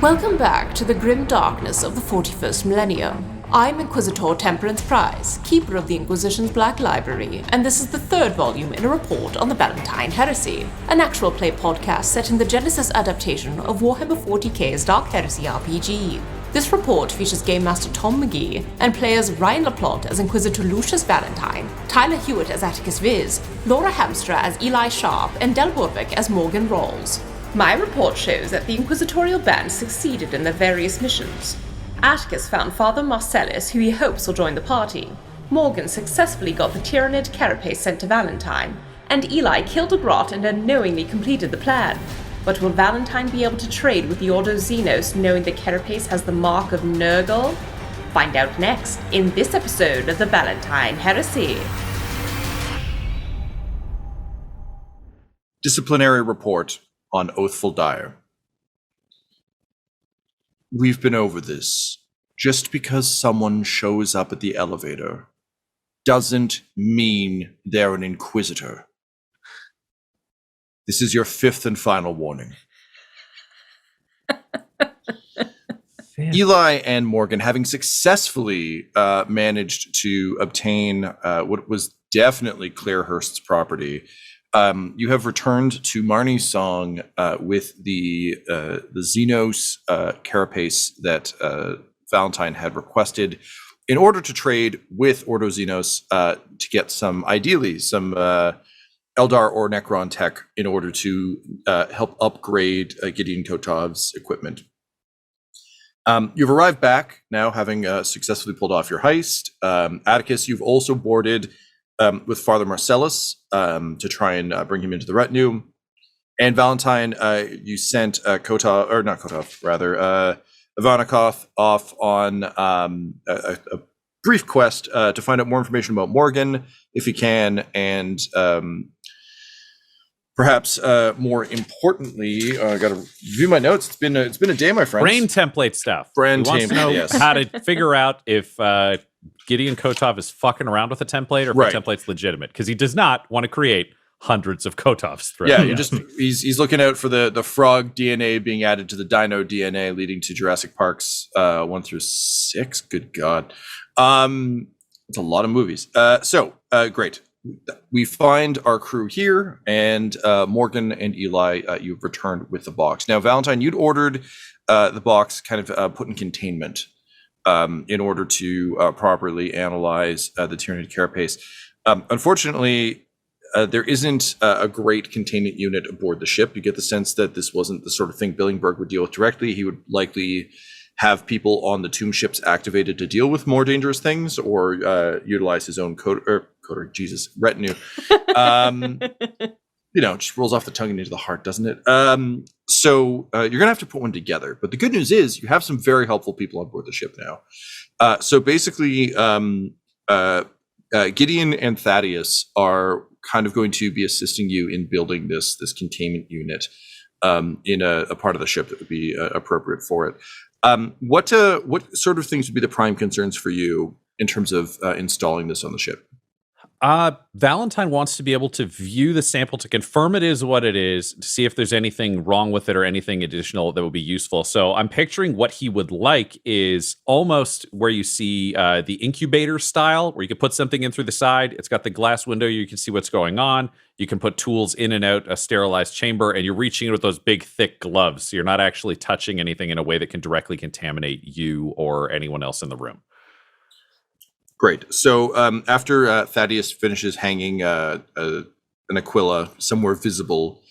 Welcome back to the grim darkness of the 41st Millennium. I'm Inquisitor Temperance Pryce, keeper of the Inquisition's Black Library, and this is the third volume in a report on the Valentyne Heresy, an actual play podcast set in the Genesys Adaptation of Warhammer 40k's Dark Heresy RPG. This report features Game Master Tom McGee and players Ryan LaPlante as Inquisitor Lucius Valentyne, Tyler Hewitt as Attikus Vis, Laura Hamstra as Eli Sharpe, and Borovic as Morgan Rhalls. My report shows that the Inquisitorial Band succeeded in their various missions. Attikus found Father Marcellus, who he hopes will join the party. Morgan successfully got the Tyranid carapace sent to Valentyne, and Eli killed a grot and unknowingly completed the plan. But will Valentyne be able to trade with the Ordo Xenos, knowing the carapace has the mark of Nurgle? Find out next in this episode of the Valentyne Heresy. Disciplinary report on Oathful Dire. We've been over this. Just because someone shows up at the elevator doesn't mean they're an Inquisitor. This is your fifth and final warning. Eli and Morgan, having successfully managed to obtain what was definitely Clairhurst's property, you have returned to Marnie's Song with the Xenos carapace that Valentyne had requested in order to trade with Ordo Xenos to get ideally some Eldar or Necron tech in order to help upgrade Gideon Kotov's equipment. You've arrived back now, having successfully pulled off your heist. Attikus, you've also boarded with Father Marcellus to try and bring him into the retinue. And Valentyne, you sent Ivanikov off on a brief quest to find out more information about Morgan, if he can, and perhaps more importantly, I got to review my notes. It's been a day, my friends. Brain template stuff. He wants to know how to figure out if Gideon Kotov is fucking around with a template or if the template's legitimate, because he does not want to create hundreds of Kotovs. He's looking out for the frog DNA being added to the dino DNA, leading to Jurassic Parks 1 through 6. Good God, it's a lot of movies. Great. We find our crew here, and Morgan and Eli, you've returned with the box. Now, Valentyne, you'd ordered the box kind of put in containment in order to properly analyze the Tyranid carapace. Unfortunately, there isn't a great containment unit aboard the ship. You get the sense that this wasn't the sort of thing Billingberg would deal with directly. He would likely have people on the tomb ships activated to deal with more dangerous things, or utilize his own retinue. Just rolls off the tongue and into the heart, doesn't it? So you're going to have to put one together. But the good news is you have some very helpful people on board the ship now. So basically, Gideon and Thaddeus are kind of going to be assisting you in building this containment unit in a part of the ship that would be appropriate for it. What sort of things would be the prime concerns for you in terms of installing this on the ship? Valentyne wants to be able to view the sample to confirm it is what it is, to see if there's anything wrong with it or anything additional that would be useful. So I'm picturing what he would like is almost where you see the incubator style, where you can put something in through the side. It's got the glass window. You can see what's going on. You can put tools in and out a sterilized chamber, and you're reaching in with those big, thick gloves. So you're not actually touching anything in a way that can directly contaminate you or anyone else in the room. Great. So after Thaddeus finishes hanging an Aquila somewhere visible,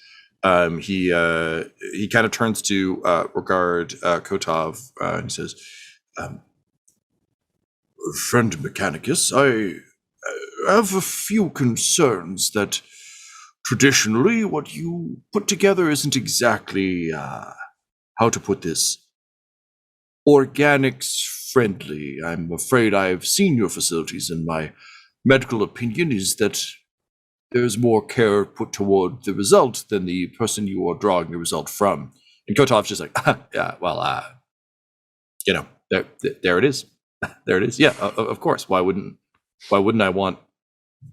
he kind of turns to regard Kotov and says, "Friend Mechanicus, I have a few concerns that traditionally what you put together isn't exactly, how to put this, organics friendly. I'm afraid I've seen your facilities, and my medical opinion is that there's more care put toward the result than the person you are drawing the result from." And Kotov's just like, there it is. There it is. Yeah, of course. Why wouldn't I want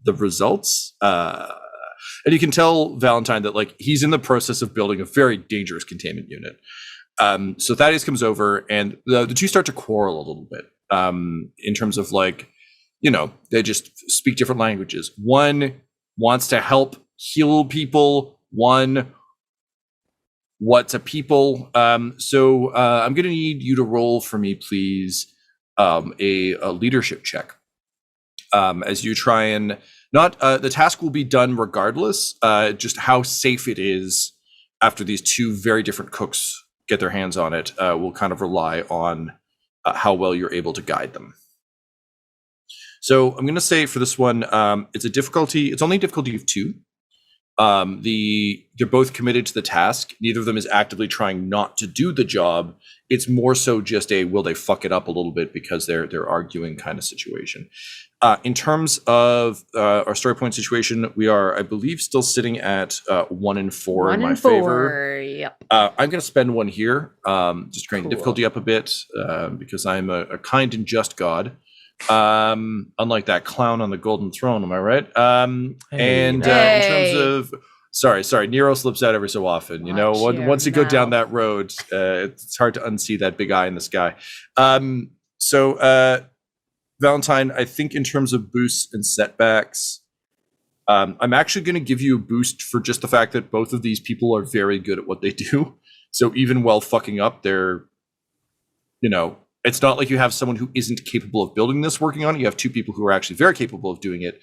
the results? And you can tell Valentyne that he's in the process of building a very dangerous containment unit. So Thaddeus comes over, and the two start to quarrel a little bit in terms of like, they just speak different languages. One wants to help heal people. One what's a people. So I'm going to need you to roll for me, please, a leadership check. As you try and the task will be done regardless, just how safe it is after these two very different cooks get their hands on it will kind of rely on how well you're able to guide them. So I'm going to say for this one, it's only a difficulty of 2. They're both committed to the task. Neither of them is actively trying not to do the job. It's more so just a will they fuck it up a little bit because they're arguing kind of situation. In terms of our story point situation, we are, I believe, still sitting at 1 and 4 in my favor. Yep. I'm going to spend 1 here, just crank the difficulty up a bit because I'm a kind and just god. Unlike that clown on the golden throne, am I right? In terms of sorry, Nero slips out every so often. Once you go down that road, it's hard to unsee that big eye in the sky. So Valentyne, I think in terms of boosts and setbacks, I'm actually going to give you a boost for just the fact that both of these people are very good at what they do. So even while fucking up, they're, it's not like you have someone who isn't capable of building this working on it. You have two people who are actually very capable of doing it,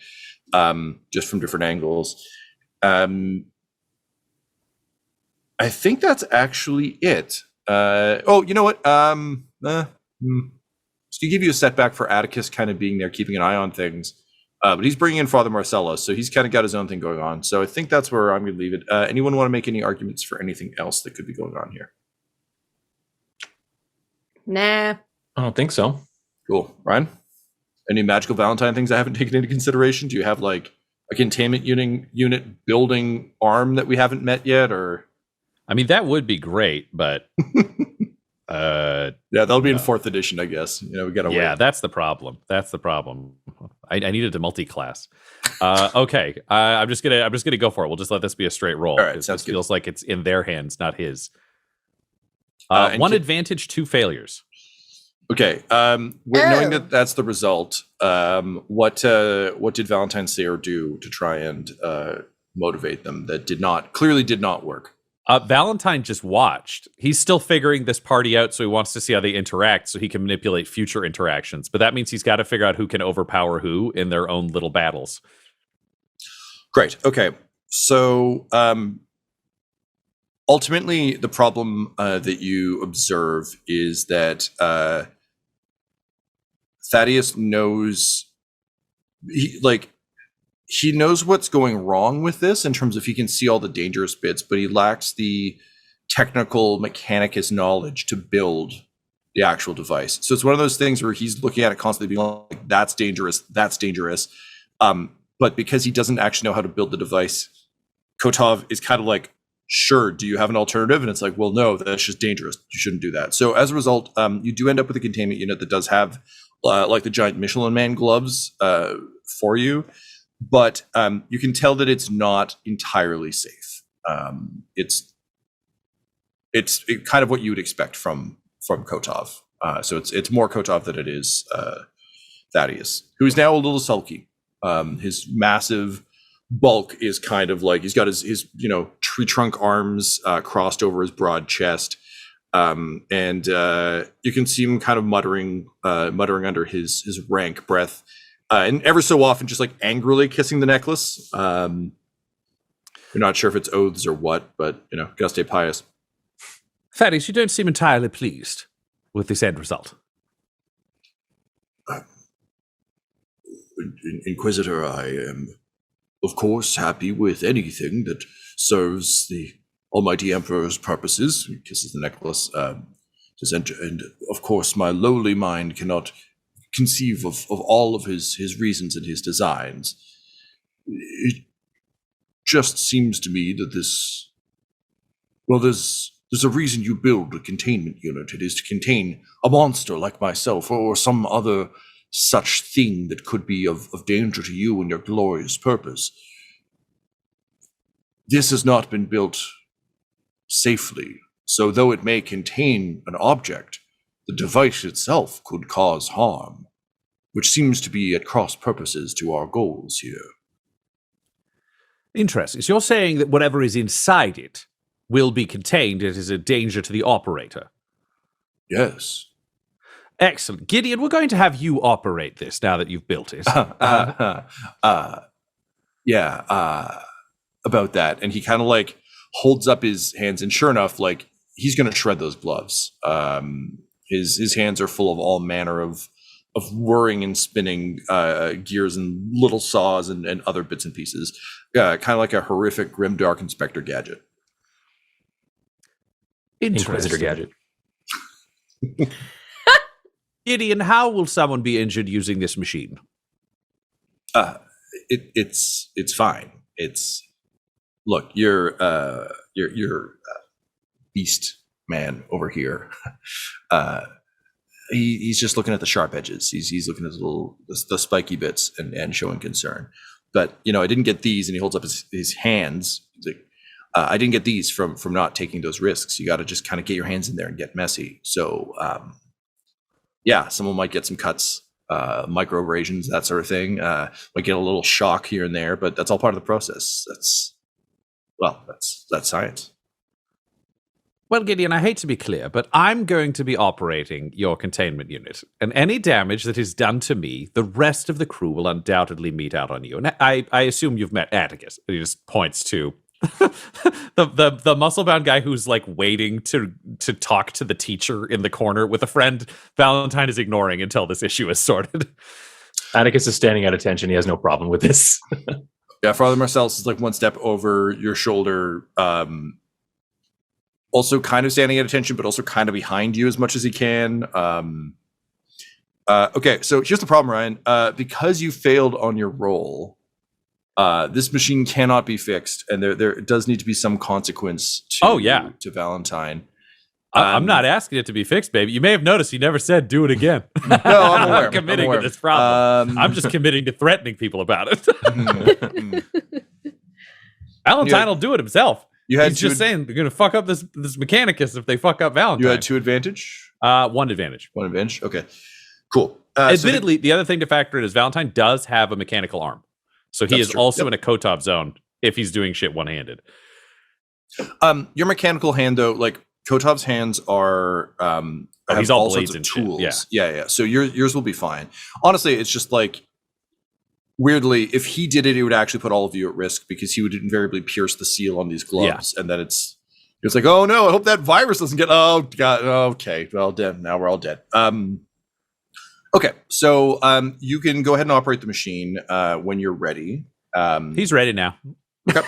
just from different angles. I think that's actually it. You know what? So you give you a setback for Attikus kind of being there, keeping an eye on things. But he's bringing in Father Marcellus, so he's kind of got his own thing going on. So I think that's where I'm going to leave it. Anyone want to make any arguments for anything else that could be going on here? Nah. I don't think so. Cool. Ryan? Any magical Valentyne things I haven't taken into consideration? Do you have like a containment unit building arm that we haven't met yet? Or I mean, that would be great, but yeah, that'll be in 4th edition, I guess. We gotta wait. Yeah, that's the problem. I needed a multi-class. Okay, I'm just gonna go for it. We'll just let this be a straight roll. All right, sounds good. Feels like it's in their hands, not his. One advantage, 2 failures. Okay. Knowing that that's the result, what did Valentyne say or do to try and motivate them that clearly did not work? Valentyne just watched. He's still figuring this party out, so he wants to see how they interact so he can manipulate future interactions. But that means he's got to figure out who can overpower who in their own little battles. Great. Okay. So ultimately, the problem that you observe is that Thaddeus knows he knows what's going wrong with this in terms of he can see all the dangerous bits, but he lacks the technical mechanicus knowledge to build the actual device. So it's one of those things where he's looking at it constantly being like, that's dangerous. But because he doesn't actually know how to build the device, Kotov is kind of like, sure, do you have an alternative? And it's like, well, no, that's just dangerous. You shouldn't do that. So as a result, you do end up with a containment unit that does have like the giant Michelin Man gloves for you. But you can tell that it's not entirely safe. It's kind of what you would expect from Kotov. So it's more Kotov than it is Thaddeus, who is now a little sulky. His massive bulk is kind of like he's got his tree trunk arms crossed over his broad chest, and you can see him kind of muttering under his rank breath. And ever so often, just like angrily kissing the necklace. You're not sure if it's oaths or what, but Guste Pius. Thaddeus, you don't seem entirely pleased with this end result. Inquisitor, I am, of course, happy with anything that serves the Almighty Emperor's purposes. He kisses the necklace. And of course, my lowly mind cannot conceive of all of his reasons and his designs. It just seems to me that there's a reason you build a containment unit. It is to contain a monster like myself or some other such thing that could be of danger to you and your glorious purpose. This has not been built safely, So though it may contain an object, the device itself could cause harm, which seems to be at cross purposes to our goals here. Interesting. So you're saying that whatever is inside it will be contained. It is a danger to the operator. Yes. Excellent. Gideon, we're going to have you operate this now that you've built it. About that. And he kind of like holds up his hands, and sure enough, like he's going to shred those gloves. His hands are full of all manner of whirring and spinning gears and little saws and other bits and pieces. Kind of like a horrific grimdark Inspector Gadget. Inquisitor Gadget. Gideon, how will someone be injured using this machine? It's fine. Look, you're beast man over here. He's just looking at the sharp edges. He's looking at the spiky bits and showing concern. But I didn't get these, and he holds up his hands. He's like, I didn't get these from not taking those risks. You got to just kind of get your hands in there and get messy. So, someone might get some cuts, micro abrasions, that sort of thing. Might get a little shock here and there, but that's all part of the process. That's science. Well, Gideon, I hate to be clear, but I'm going to be operating your containment unit. And any damage that is done to me, the rest of the crew will undoubtedly mete out on you. And I assume you've met Attikus. He just points to the muscle-bound guy who's like waiting to talk to the teacher in the corner with a friend Valentyne is ignoring until this issue is sorted. Attikus is standing at attention. He has no problem with this. Yeah, Father Marcellus is like one step over your shoulder, also kind of standing at attention, but also kind of behind you as much as he can. Okay, so here's the problem, Ryan. Because you failed on your roll, this machine cannot be fixed, and there does need to be some consequence to Valentyne. I'm not asking it to be fixed, baby. You may have noticed he never said do it again. No, I'm aware. I'm committing to this problem. I'm just committing to threatening people about it. Valentyne will do it himself. He's just saying they're going to fuck up this Mechanicus if they fuck up Valentyne. You had 2 advantage? One advantage. 1 advantage? Okay, cool. Admittedly, the other thing to factor in is Valentyne does have a mechanical arm. So he is also in a Kotov zone if he's doing shit one-handed. Your mechanical hand, though, like Kotov's hands are he's all all blades sorts of and tools. Shit. Yeah. So yours will be fine. Honestly, it's just like weirdly, if he did it, it would actually put all of you at risk because he would invariably pierce the seal on these gloves, and then it's like, oh no, I hope that virus doesn't get. Oh god, okay, well, dead. Now we're all dead. Okay, so you can go ahead and operate the machine when you're ready. He's ready now. Okay.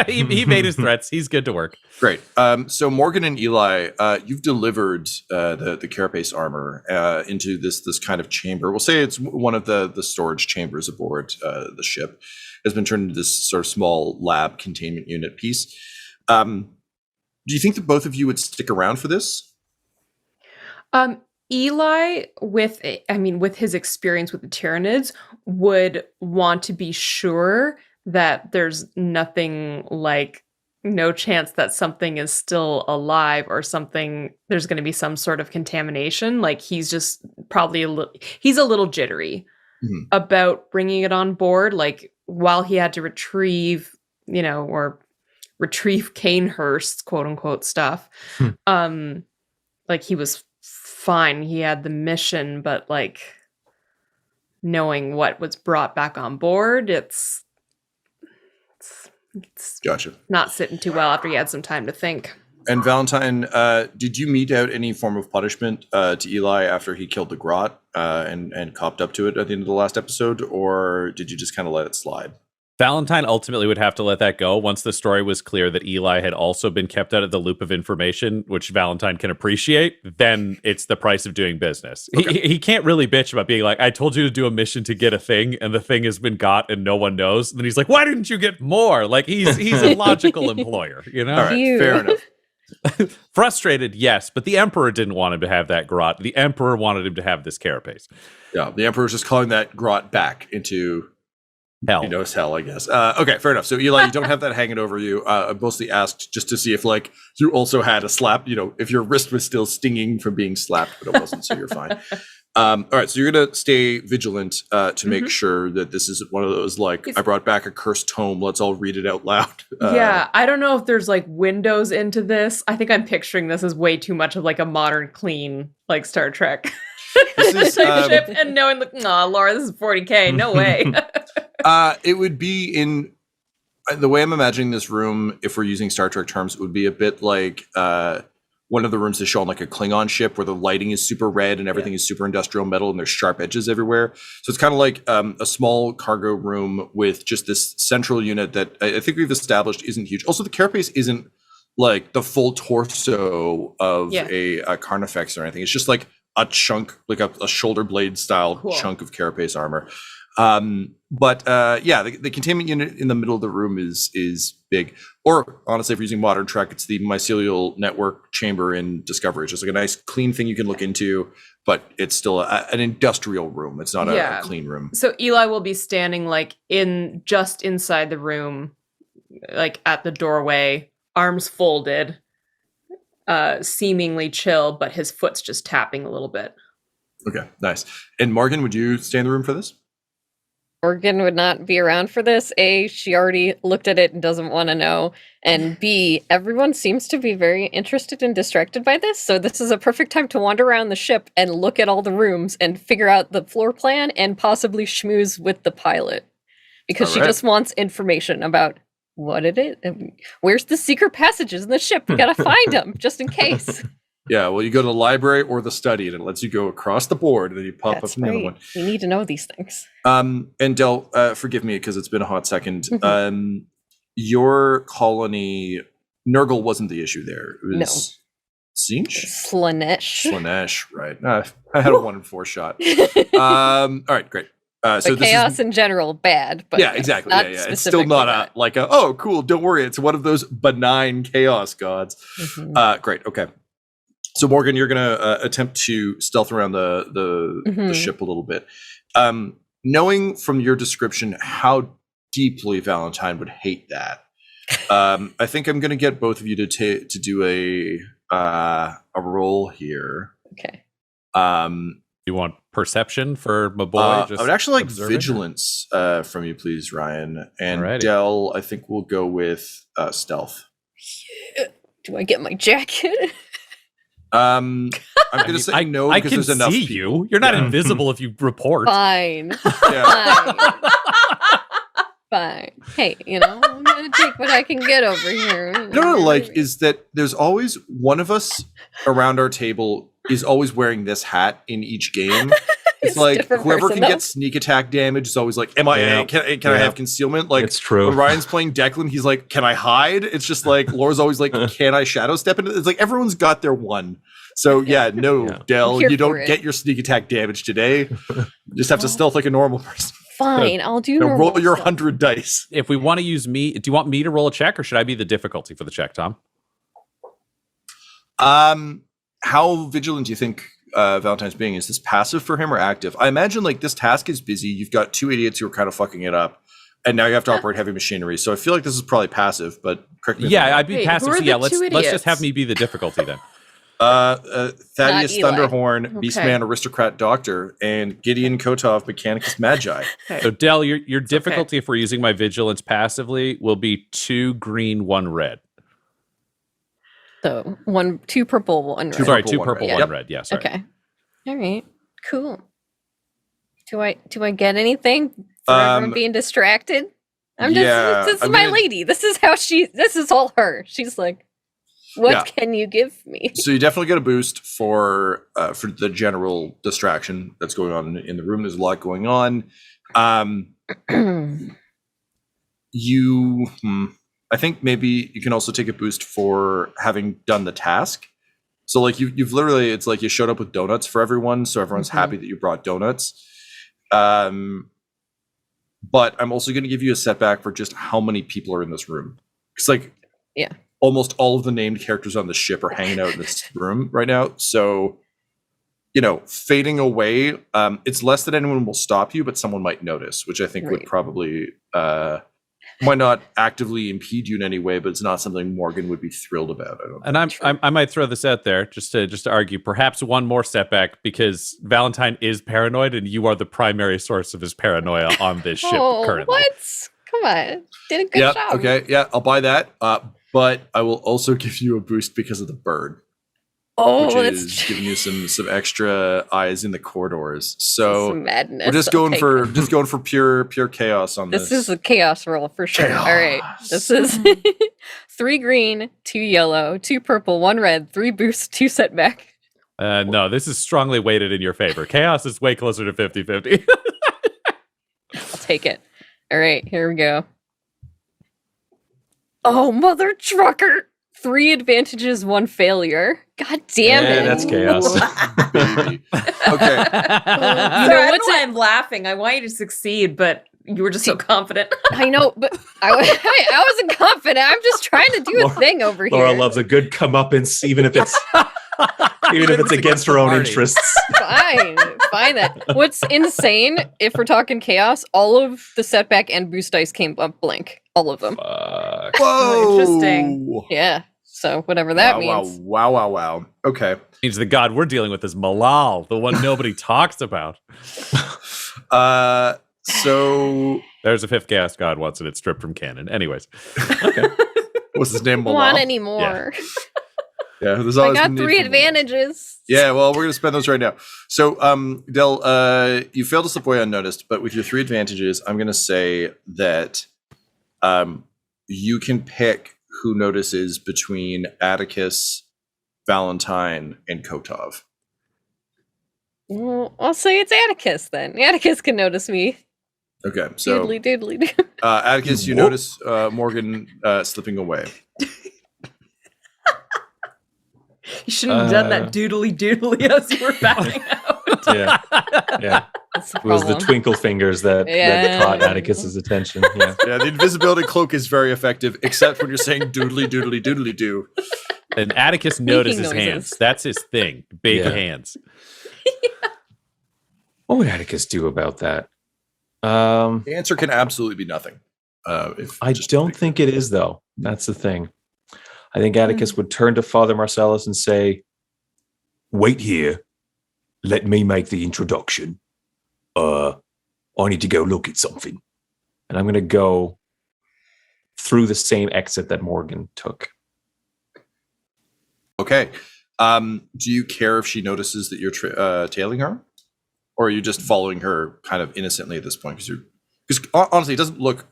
he made his threats. He's good to work. Great. So Morgan and Eli, you've delivered the carapace armor into this kind of chamber. We'll say it's one of the storage chambers aboard the ship. Has been turned into this sort of small lab containment unit piece. Do you think that both of you would stick around for this? Eli, with his experience with the Tyranids, would want to be sure that there's nothing, like no chance that something is still alive or something, there's going to be some sort of contamination. Like he's just probably he's a little jittery about bringing it on board. Like while he had to retrieve Canehurst's quote unquote stuff, like he was fine. He had the mission, but like knowing what was brought back on board, it's Gotcha. Not sitting too well after he had some time to think. And Valentyne, did you mete out any form of punishment to Eli after he killed the grot and copped up to it at the end of the last episode, or did you just kind of let it slide? Valentyne ultimately would have to let that go once the story was clear that Eli had also been kept out of the loop of information, which Valentyne can appreciate. Then it's the price of doing business. Okay. He can't really bitch about being like, I told you to do a mission to get a thing, and the thing has been got and no one knows. And then he's like, why didn't you get more? Like he's a logical employer, you know? All right, fair enough. Frustrated, yes, but the Emperor didn't want him to have that grot. The Emperor wanted him to have this carapace. Yeah, the Emperor's just calling that grot back into Hell. He knows hell, I guess. Okay, fair enough. So Eli, you don't have that hanging over you. I mostly asked just to see if like you also had a slap, if your wrist was still stinging from being slapped, but it wasn't, so you're fine. All right, so you're gonna stay vigilant to make sure that this isn't one of those like I brought back a cursed tome. Let's all read it out loud. Yeah, I don't know if there's like windows into this. I think I'm picturing this as way too much of like a modern, clean like Star Trek This is, ship, and knowing like, nah, Laura, this is 40K. No way. It would be in the way I'm imagining this room. If we're using Star Trek terms, it would be a bit like one of the rooms is shown like a Klingon ship where the lighting is super red and everything is super industrial metal and there's sharp edges everywhere. So it's kind of like a small cargo room with just this central unit that I think we've established isn't huge. Also, the carapace isn't like the full torso of a Carnifex or anything. It's just like a chunk, like a shoulder blade style chunk of carapace armor. The containment unit in the middle of the room is big. Or honestly, if you're using modern Trek, it's the mycelial network chamber in Discovery. It's just like a nice clean thing you can look into, but it's still an industrial room. It's not a clean room. So Eli will be standing like just inside the room, like at the doorway, arms folded, seemingly chill, but his foot's just tapping a little bit. Okay, nice. And Morgan, would you stay in the room for this? Morgan would not be around for this. A, she already looked at it and doesn't want to know. And B, everyone seems to be very interested and distracted by this. So this is a perfect time to wander around the ship and look at all the rooms and figure out the floor plan and possibly schmooze with the pilot. Because she just wants information about what it is. Where's the secret passages in the ship? We gotta find them just in case. Yeah, well, you go to the library or the study, and it lets you go across the board, and then you pop up another one. We need to know these things. And Del, forgive me because it's been a hot second. Your colony, Nurgle wasn't the issue there. It was Tzeentch? Slaanesh, right. I had a 1 in 4 shot. All right, great. So chaos in general, bad. But yeah, exactly. Yeah. It's still not oh, cool, don't worry. It's one of those benign chaos gods. Great, okay. So Morgan, you're gonna attempt to stealth around the ship a little bit. Knowing from your description how deeply Valentyne would hate that, I think I'm gonna get both of you to do a roll here. Okay. You want perception for my boy? I would actually like vigilance from you, please, Ryan. And Alrighty. Del, I think we'll go with stealth. Do I get my jacket? I'm gonna say no because there's enough. I can see you. You're not invisible if you report. Fine. Yeah. Fine. Hey, I'm gonna take what I can get over here. Is that there's always one of us around our table is always wearing this hat in each game. It's like whoever can get sneak attack damage is always like, MIA, can I have concealment? Like, it's true. When Ryan's playing Declan, he's like, can I hide? It's just like, Laura's always like, can I shadow step into it? It's like everyone's got their one. So Del, you don't get your sneak attack damage today. You just have to stealth like a normal person. Fine, I'll do normal roll your stuff. 100 dice. If we want to use me, do you want me to roll a check or should I be the difficulty for the check, Tom? How vigilant do you think Valentyne's being? Is this passive for him or active? I imagine like this task is busy. You've got 2 idiots who are kind of fucking it up, and now you have to operate heavy machinery. So I feel like this is probably passive, but correct me. I'd be passive. who are So yeah, the let's two just idiots? have me be the difficulty then. Thaddeus Not Eli. Thunderhorn, Beastman, Aristocrat Doctor, and Gideon Kotov, Mechanicus Magi. So Del, your difficulty if we're using my vigilance passively will be 2 green, 1 red. So 2 purple, 1 red. Sorry, purple, 2 one purple, red. 1 Yep. red. Yeah, sorry. Okay. All right. Cool. Do I get anything for everyone being distracted? This is my lady. This is all her. She's like, what can you give me? So you definitely get a boost for the general distraction that's going on in the room. There's a lot going on. I think maybe you can also take a boost for having done the task. So like you've literally, it's like you showed up with donuts for everyone, so everyone's happy that you brought donuts. But I'm also going to give you a setback for just how many people are in this room. It's like almost all of the named characters on the ship are hanging out in this room right now. So fading away. It's less that anyone will stop you, but someone might notice, which I think would probably might not actively impede you in any way, but it's not something Morgan would be thrilled about. I might throw this out there just to argue perhaps one more setback, because Valentyne is paranoid and you are the primary source of his paranoia on this ship currently. What? Come on. Did a good job. Okay, yeah, I'll buy that. But I will also give you a boost because of the bird. Oh, which is giving you some extra eyes in the corridors. So madness. We're just going for pure chaos on this. This is a chaos roll for sure. Chaos. All right. This is 3 green, 2 yellow, 2 purple, 1 red, 3 boost, 2 setback. No, this is strongly weighted in your favor. Chaos is way closer to 50-50. I'll take it. All right, here we go. Oh, mother trucker! 3 advantages, 1 failure. God damn it. That's chaos. Baby. Okay. I know why I'm laughing. I want you to succeed, but you were just so confident. I know, but I wasn't confident. I'm just trying to do a thing over here. Laura loves a good comeuppance, even if it's against her own interests. Fine that. What's insane, if we're talking chaos, all of the setback and boost dice came up blank. All of them. Whoa! Interesting. Yeah. So whatever that means. Wow. Okay. Means the god we're dealing with is Malal, the one nobody talks about. So there's a 5th chaos god once, and it's stripped from canon. Anyways. Okay. What's his name? Don't want any more. Yeah, there's I always got 3 advantages. Yeah, well, we're gonna spend those right now. So, Del, you failed to slip away unnoticed, but with your 3 advantages, I'm gonna say that you can pick who notices between Attikus, Valentyne, and Kotov. Well, I'll say it's Attikus then. Attikus can notice me. Okay, so Doodly. Attikus, you notice Morgan slipping away. You shouldn't have done that doodly as you were backing out. Yeah. It was the twinkle fingers that caught Atticus's attention. Yeah. Yeah, the invisibility cloak is very effective, except when you're saying doodly do. And Attikus notices noises. hands. That's his thing. Big hands. What would Attikus do about that? The answer can absolutely be nothing. I don't think it is, though. That's the thing. I think Attikus would turn to Father Marcellus and say, "Wait here. Let me make the introduction. I need to go look at something." And I'm going to go through the same exit that Morgan took. Okay. Do you care if she notices that you're tailing her? Or are you just following her kind of innocently at this point? Because honestly, it doesn't look,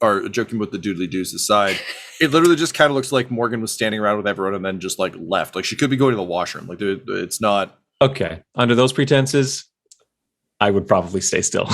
or joking with the doodly doos aside, it literally just kind of looks like Morgan was standing around with everyone and then just like left. Like she could be going to the washroom. Like it's not. Okay. Under those pretenses, I would probably stay still.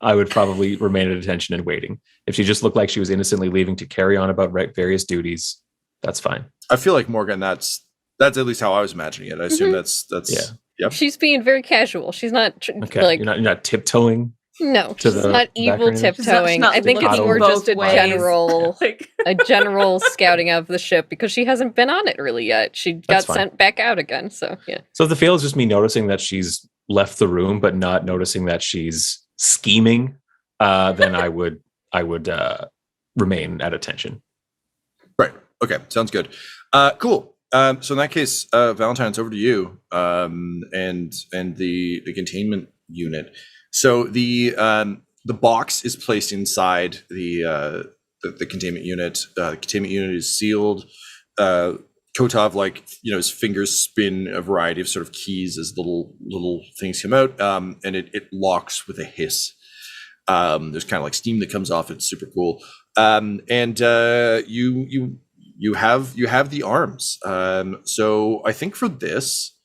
I would probably remain at attention and waiting. If she just looked like she was innocently leaving to carry on about various duties, that's fine. I feel like Morgan, that's at least how I was imagining it. I assume that's yeah. Yep. She's being very casual. She's not like you're not tiptoeing. No, she's not evil background. tiptoeing. I think it's more just a general, a general scouting of the ship because she hasn't been on it really yet. She got sent back out again. So yeah. So if the fail is just me noticing that she's left the room, but not noticing that she's scheming, then I would remain at attention. Right. Okay. Sounds good. Cool. So in that case, Valentyne, it's over to you, and the containment unit. So the box is placed inside the containment unit. The containment unit is sealed. Kotov, his fingers spin a variety of sort of keys as little things come out, and it locks with a hiss. There's kind of like steam that comes off. It's super cool. And you have the arms. So I think for this,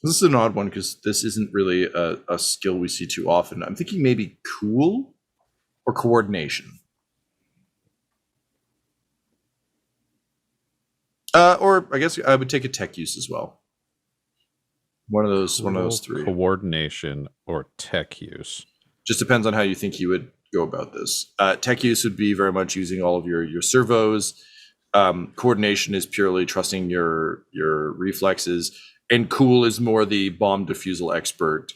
this is an odd one because this isn't really a skill we see too often. I'm thinking maybe cool or coordination. Or I guess I would take a tech use as well. One of those 3. Coordination or tech use. Just depends on how you think you would go about this. Tech use would be very much using all of your servos, Coordination is purely trusting your reflexes, and cool is more the bomb defusal expert,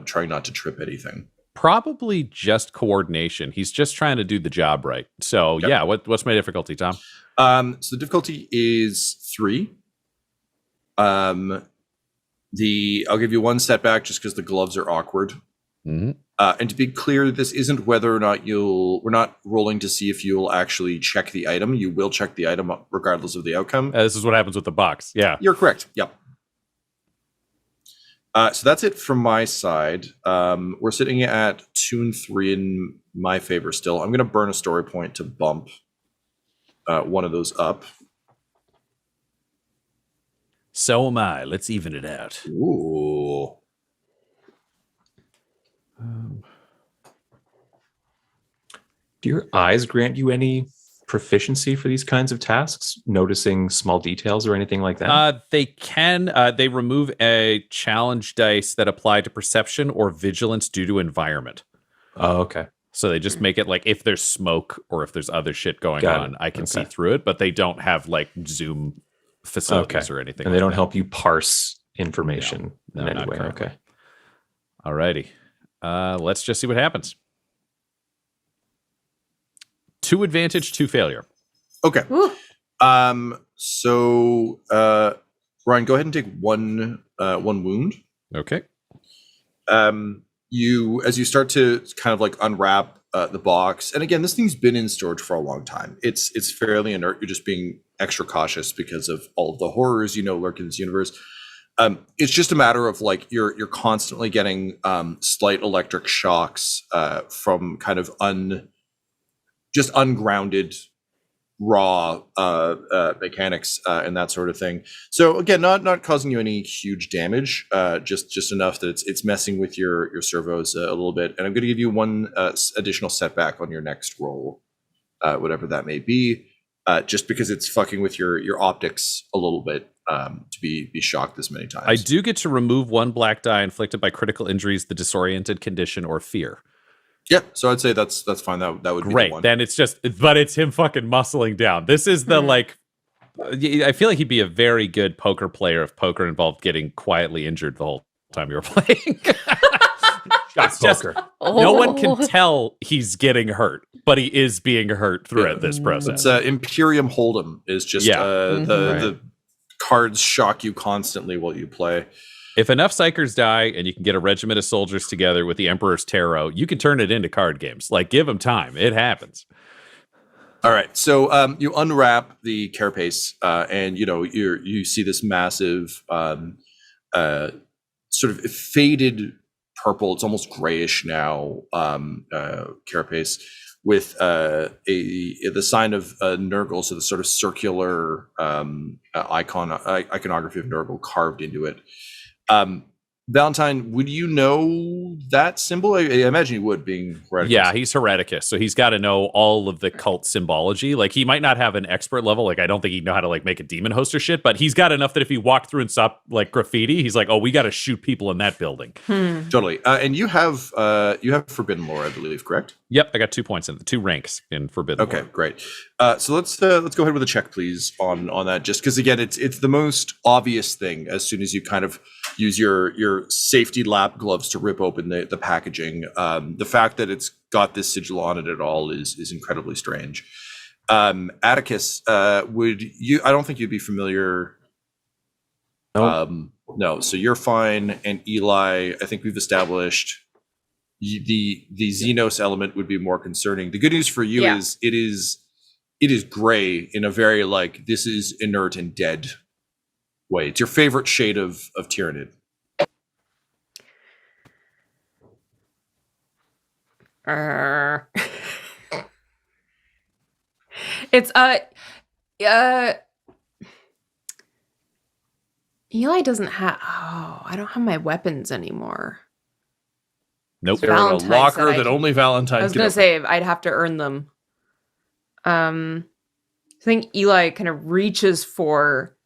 trying not to trip anything. Probably just coordination. He's just trying to do the job right. So Yep. yeah, what's my difficulty, Tom? So the difficulty is 3. I'll give you one setback just because the gloves are awkward. Mm-hmm. And to be clear, this isn't whether or not we're not rolling to see if you'll actually check the item. You will check the item regardless of the outcome. This is what happens with the box. Yeah. You're correct. Yep. So that's it from my side. We're sitting at 2 and 3 in my favor still. I'm going to burn a story point to bump one of those up. So am I. Let's even it out. Ooh. Do your eyes grant you any proficiency for these kinds of tasks? Noticing small details or anything like that? They can. They remove a challenge dice that apply to perception or vigilance due to environment. Oh, okay. So they just make it like if there's smoke or if there's other shit going Got on, it. I can see Okay. through it, but they don't have like zoom facilities or anything. And they like don't that. help you parse information No, in any not way. currently. Okay. Alrighty. Let's just see what happens. 2 advantage, 2 failure. Okay. Woo. So Ryan, go ahead and take one wound. Okay. As you start to kind of like unwrap the box, and again, this thing's been in storage for a long time. It's fairly inert. You're just being extra cautious because of all of the horrors lurk in this universe. It's just a matter of like you're constantly getting slight electric shocks from kind of ungrounded raw mechanics and that sort of thing. So again, not causing you any huge damage, just enough that it's messing with your servos a little bit. And I'm going to give you one additional setback on your next roll, whatever that may be, just because it's fucking with your optics a little bit to be shocked this many times. I do get to remove 1 black die inflicted by critical injuries, the disoriented condition, or fear. Yep. So I'd say that's fine. That would be Great. the one. Then it's him fucking muscling down. This is the like. I feel like he'd be a very good poker player if poker involved getting quietly injured the whole time you were playing. It's just no one can tell he's getting hurt, but he is being hurt throughout this process. It's Imperium Hold'em is just the Right. cards shock you constantly while you play. If enough psychers die and you can get a regiment of soldiers together with the Emperor's Tarot, you can turn it into card games. Like, give them time. It happens. All right, so you unwrap the carapace, and you see this massive, sort of faded purple. It's almost grayish now. Carapace with the sign of Nurgle, so the sort of circular iconography of Nurgle carved into it. Valentyne, would you know that symbol? I imagine you would, being Hereticus. Yeah, he's Hereticus, so he's got to know all of the cult symbology. Like, he might not have an expert level. Like, I don't think he'd know how to like make a demon host or shit, but he's got enough that if he walked through and saw like graffiti, he's like, oh, we got to shoot people in that building. Totally. And you have Forbidden Lore, I believe, correct? Yep, I got 2 points in 2 ranks in Forbidden Okay, Lore. great. So let's go ahead with a check, please, on that. Just because again, it's the most obvious thing. As soon as you kind of use your safety lab gloves to rip open the packaging, the fact that it's got this sigil on it at all is incredibly strange. Attikus, would you? I don't think you'd be familiar. Nope. No, so you're fine. And Eli, I think we've established the Xenos element would be more concerning. The good news for you Yeah. is it is gray in a very like this is inert and dead way. It's your favorite shade of Tyranid. It's Eli doesn't have. Oh, I don't have my weapons anymore. Nope. They're in a Valentyne locker said that only Valentyne I was can gonna open. say I'd have to earn them. I think Eli kind of reaches for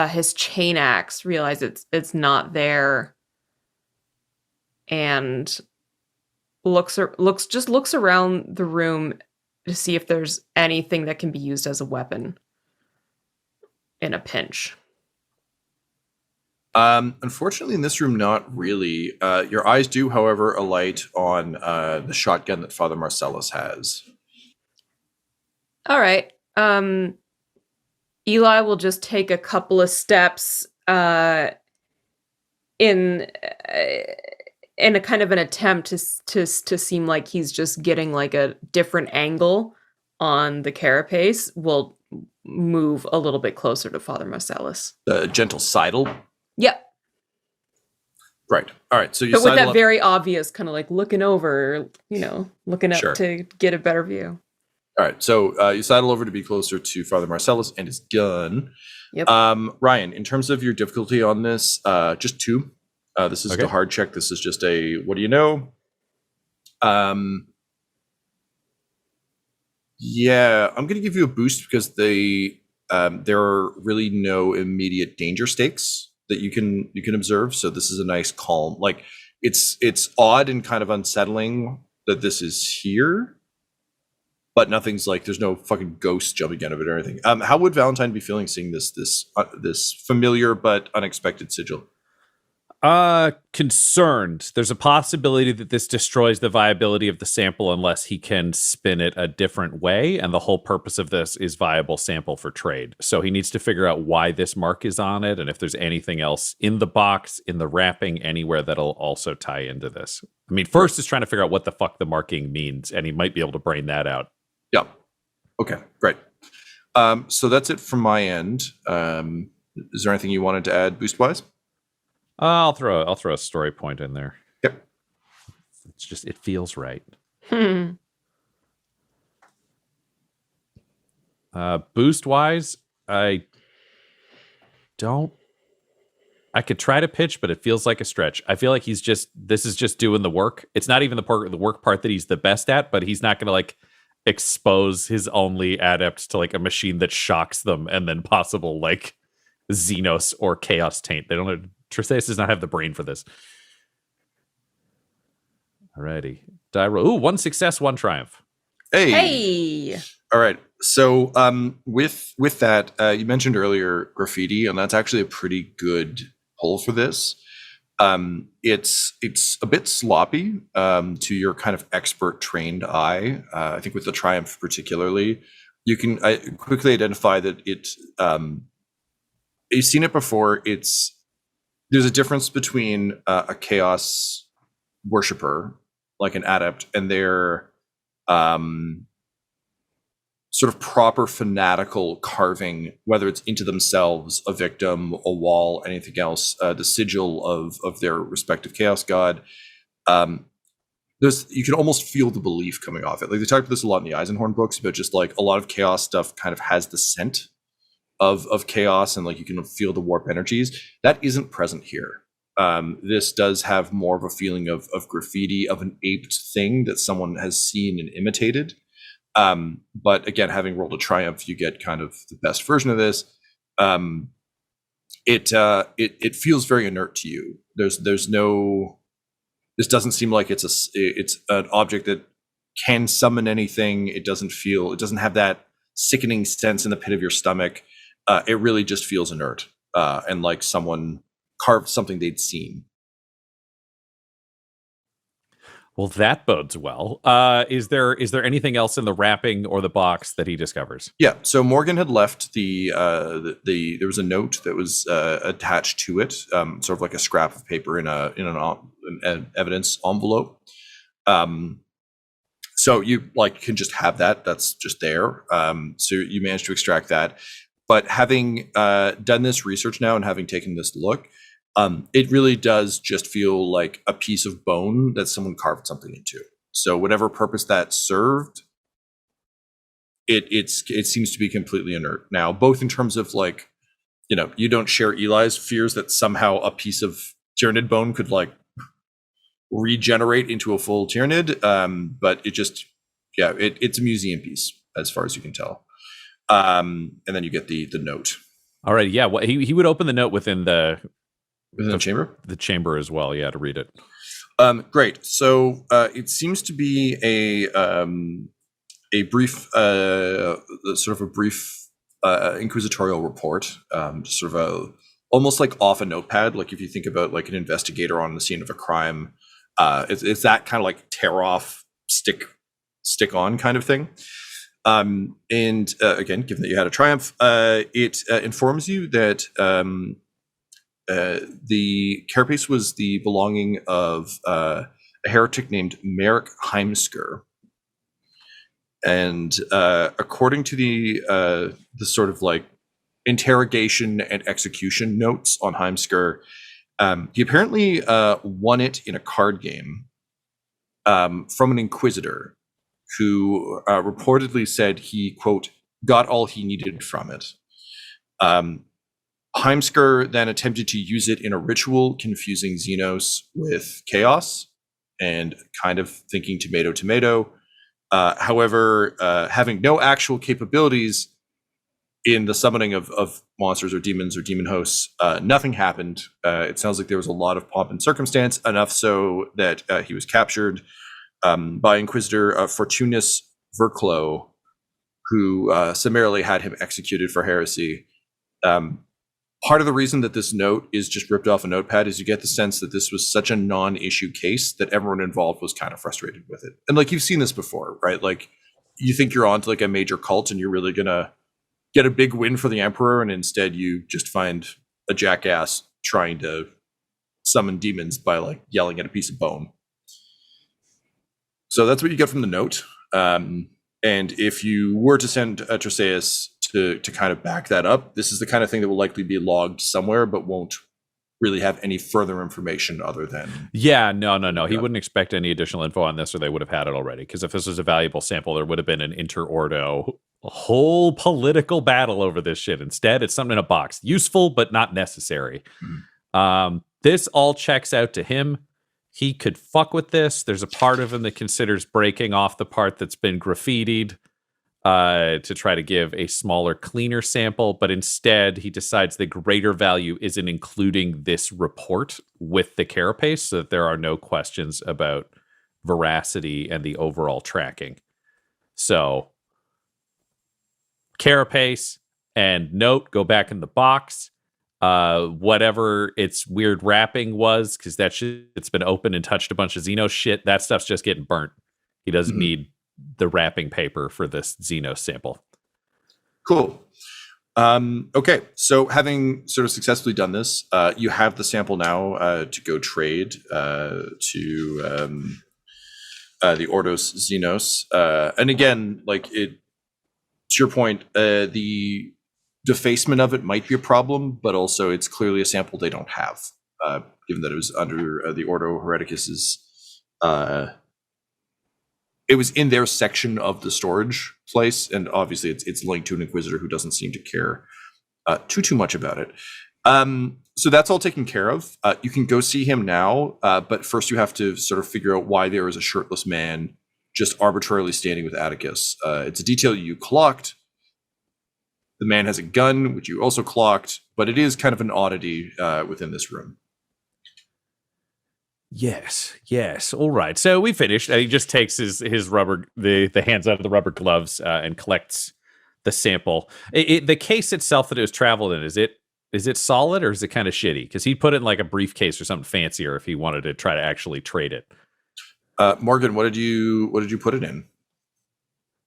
his chain axe, realize it's not there, and looks around the room to see if there's anything that can be used as a weapon. in a pinch. Unfortunately, in this room, not really. Your eyes do, however, alight on the shotgun that Father Marcellus has. All right. Eli will just take a couple of steps in a kind of an attempt to seem like he's just getting like a different angle on the carapace. Will move a little bit closer to Father Marcellus. The gentle sidle. Yep. Right. All right. So you but with sidle that up. very obvious kind of like looking over, looking up Sure. to get a better view. All right. So you sidle over to be closer to Father Marcellus and his gun. Yep. Ryan, in terms of your difficulty on this, just 2. This is Okay. a hard check. This is just a what do you know? Yeah, I'm going to give you a boost because there are really no immediate danger stakes that you can observe. So this is a nice calm. Like it's odd and kind of unsettling that this is here, but nothing's like there's no fucking ghost jumping out of it or anything. How would Valentyne be feeling seeing this familiar but unexpected sigil? Concerned. There's a possibility that this destroys the viability of the sample unless he can spin it a different way, and the whole purpose of this is viable sample for trade. So he needs to figure out why this mark is on it, and if there's anything else in the box, in the wrapping, anywhere that'll also tie into this. I mean, first is trying to figure out what the fuck the marking means, and he might be able to brain that out. Yeah. Okay, great. So that's it from my end. Is there anything you wanted to add boost-wise? I'll throw a story point in there. Yep. It's just it feels right. Boost wise, I could try to pitch, but it feels like a stretch. I feel like this is just doing the work. It's not even the work part that he's the best at, but he's not going to like expose his only adept to like a machine that shocks them and then possible like Xenos or Chaos Taint. They don't have, Tristaeus does not have the brain for this. Alrighty. Die roll. Ooh, 1 success, 1 triumph. Hey. All right. So with that, you mentioned earlier graffiti, and that's actually a pretty good pull for this. It's a bit sloppy to your kind of expert trained eye. I think with the triumph particularly, you can quickly identify that it. You've seen it before. There's a difference between a chaos worshiper, like an adept, and their sort of proper fanatical carving, whether it's into themselves, a victim, a wall, anything else, the sigil of their respective chaos god. You can almost feel the belief coming off it. Like they talk about this a lot in the Eisenhorn books, but just like a lot of chaos stuff kind of has the scent of chaos, and like you can feel the warp energies. That isn't present here. This does have more of a feeling of graffiti, of an aped thing that someone has seen and imitated. But again, having rolled a triumph, you get kind of the best version of this. It feels very inert to you. There's no. This doesn't seem like it's an object that can summon anything. It doesn't have that sickening sense in the pit of your stomach. It really just feels inert, and like someone carved something they'd seen. Well, that bodes well. Is there anything else in the wrapping or the box that he discovers? Yeah. So Morgan had left there was a note that was attached to it, sort of like a scrap of paper in an evidence envelope. So you can just have that. That's just there. So you managed to extract that. But having done this research now and having taken this look, it really does just feel like a piece of bone that someone carved something into. So whatever purpose that served, it seems to be completely inert now, both in terms of you don't share Eli's fears that somehow a piece of Tyranid bone could regenerate into a full Tyranid, but it's a museum piece as far as you can tell. And then you get the note. All right, yeah. Well, he would open the note within the chamber? The chamber as well, yeah, to read it. Great. So it seems to be a brief, sort of a brief inquisitorial report, sort of almost like off a notepad. Like if you think about like an investigator on the scene of a crime, it's that kind of like tear off, stick on kind of thing. And again, given that you had a triumph, it informs you that the carapace was the belonging of a heretic named Merrick Hamstra. And according to the sort of like interrogation and execution notes on Hamstra, he apparently won it in a card game from an inquisitor who reportedly said he, quote, got all he needed from it. Hamstra then attempted to use it in a ritual, confusing Xenos with chaos and kind of thinking tomato. However, having no actual capabilities in the summoning of monsters or demons or demon hosts, nothing happened. It sounds like there was a lot of pomp and circumstance, enough so that he was captured by Inquisitor Fortunus Verklo, who summarily had him executed for heresy. Part of the reason that this note is just ripped off a notepad is you get the sense that this was such a non-issue case that everyone involved was kind of frustrated with it. And like you've seen this before, right? Like you think you're on to like a major cult and you're really gonna get a big win for the Emperor, and instead you just find a jackass trying to summon demons by like yelling at a piece of bone. So that's what you get from the note. And if you were to send Troseus to kind of back that up, this is the kind of thing that will likely be logged somewhere, but won't really have any further information other than... Yeah, no. He wouldn't expect any additional info on this, or they would have had it already. Because if this was a valuable sample, there would have been an inter-Ordo whole political battle over this shit. Instead, it's something in a box. Useful, but not necessary. This all checks out to him. He could fuck with this. There's a part of him that considers breaking off the part that's been graffitied to try to give a smaller, cleaner sample, but instead he decides the greater value is in including this report with the carapace so that there are no questions about veracity and the overall tracking. So carapace and note go back in the box. Whatever its weird wrapping was, because that it's been opened and touched a bunch of Xenos shit, that stuff's just getting burnt. He doesn't need the wrapping paper for this Xenos sample. Cool. Okay, so having sort of successfully done this, you have the sample now to go trade to the Ordos Xenos. And again, like it, to your point, the defacement of it might be a problem, but also it's clearly a sample they don't have, given that it was under the Ordo Hereticus's. It was in their section of the storage place, and obviously it's linked to an Inquisitor who doesn't seem to care too much about it. So that's all taken care of. You can go see him now, but first you have to sort of figure out why there is a shirtless man just arbitrarily standing with Attikus. It's a detail you clocked. The man has a gun, which you also clocked, but it is kind of an oddity within this room. Yes. All right. So we finished. He just takes his rubber, the hands out of the rubber gloves and collects the sample. The case itself that it was traveled in, is it solid or is it kind of shitty? Because he'd put it in like a briefcase or something fancier if he wanted to try to actually trade it. Morgan, what did you put it in?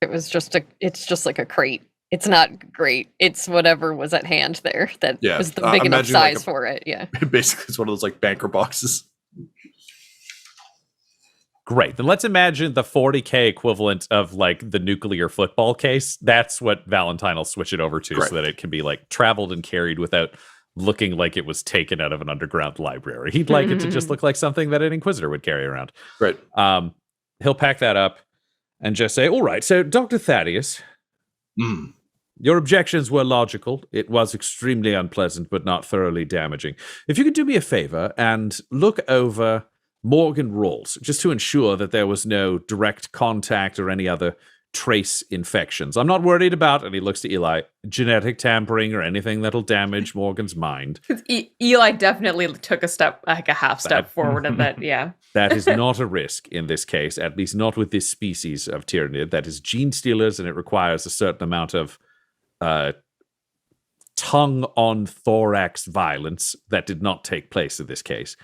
It's just like a crate. It's not great. It's whatever was at hand there that was the big enough size for it. Yeah. Basically, it's one of those like banker boxes. Great. Then let's imagine the 40K equivalent of like the nuclear football case. That's what Valentyne will switch it over to, so that it can be like traveled and carried without looking like it was taken out of an underground library. He'd like it to just look like something that an Inquisitor would carry around. Right. He'll pack that up and just say, all right, so Dr. Thaddeus, your objections were logical. It was extremely unpleasant, but not thoroughly damaging. If you could do me a favor and look over Morgan Rhalls, just to ensure that there was no direct contact or any other trace infections. I'm not worried about, and he looks to Eli, genetic tampering or anything that'll damage Morgan's mind. Eli definitely took a half step forward of that, yeah. That is not a risk in this case, at least not with this species of Tyranid. That is gene stealers, and it requires a certain amount of hung on thorax violence that did not take place in this case.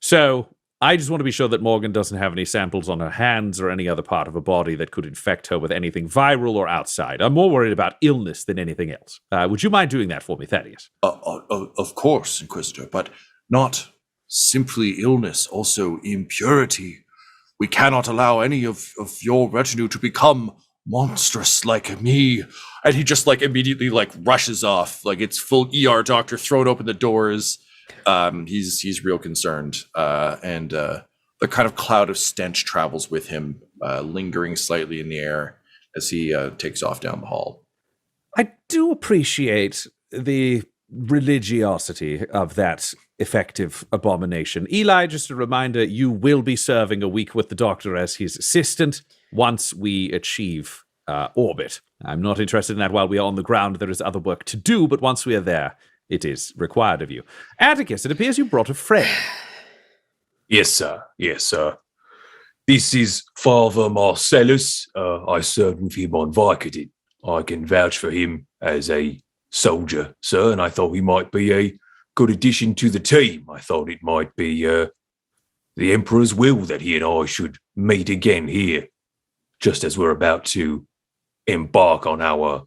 So I just want to be sure that Morgan doesn't have any samples on her hands or any other part of her body that could infect her with anything viral or outside. I'm more worried about illness than anything else. Would you mind doing that for me, Thaddeus? Of course, Inquisitor, but not simply illness, also impurity. We cannot allow any of your retinue to become monstrous like me. And he just immediately rushes off. It's full ER doctor, throwing open the doors. He's real concerned. And the kind of cloud of stench travels with him, lingering slightly in the air as he takes off down the hall. I do appreciate the religiosity of that effective abomination. Eli, just a reminder, you will be serving a week with the doctor as his assistant once we achieve orbit. I'm not interested in that while we are on the ground. There is other work to do, but once we are there, it is required of you. Attikus, it appears you brought a friend. Yes, sir. Yes, sir. This is Father Marcellus. I served with him on Vicodin. I can vouch for him as a soldier, sir, and I thought he might be a good addition to the team. I thought it might be the Emperor's will that he and I should meet again here, just as we're about to embark on our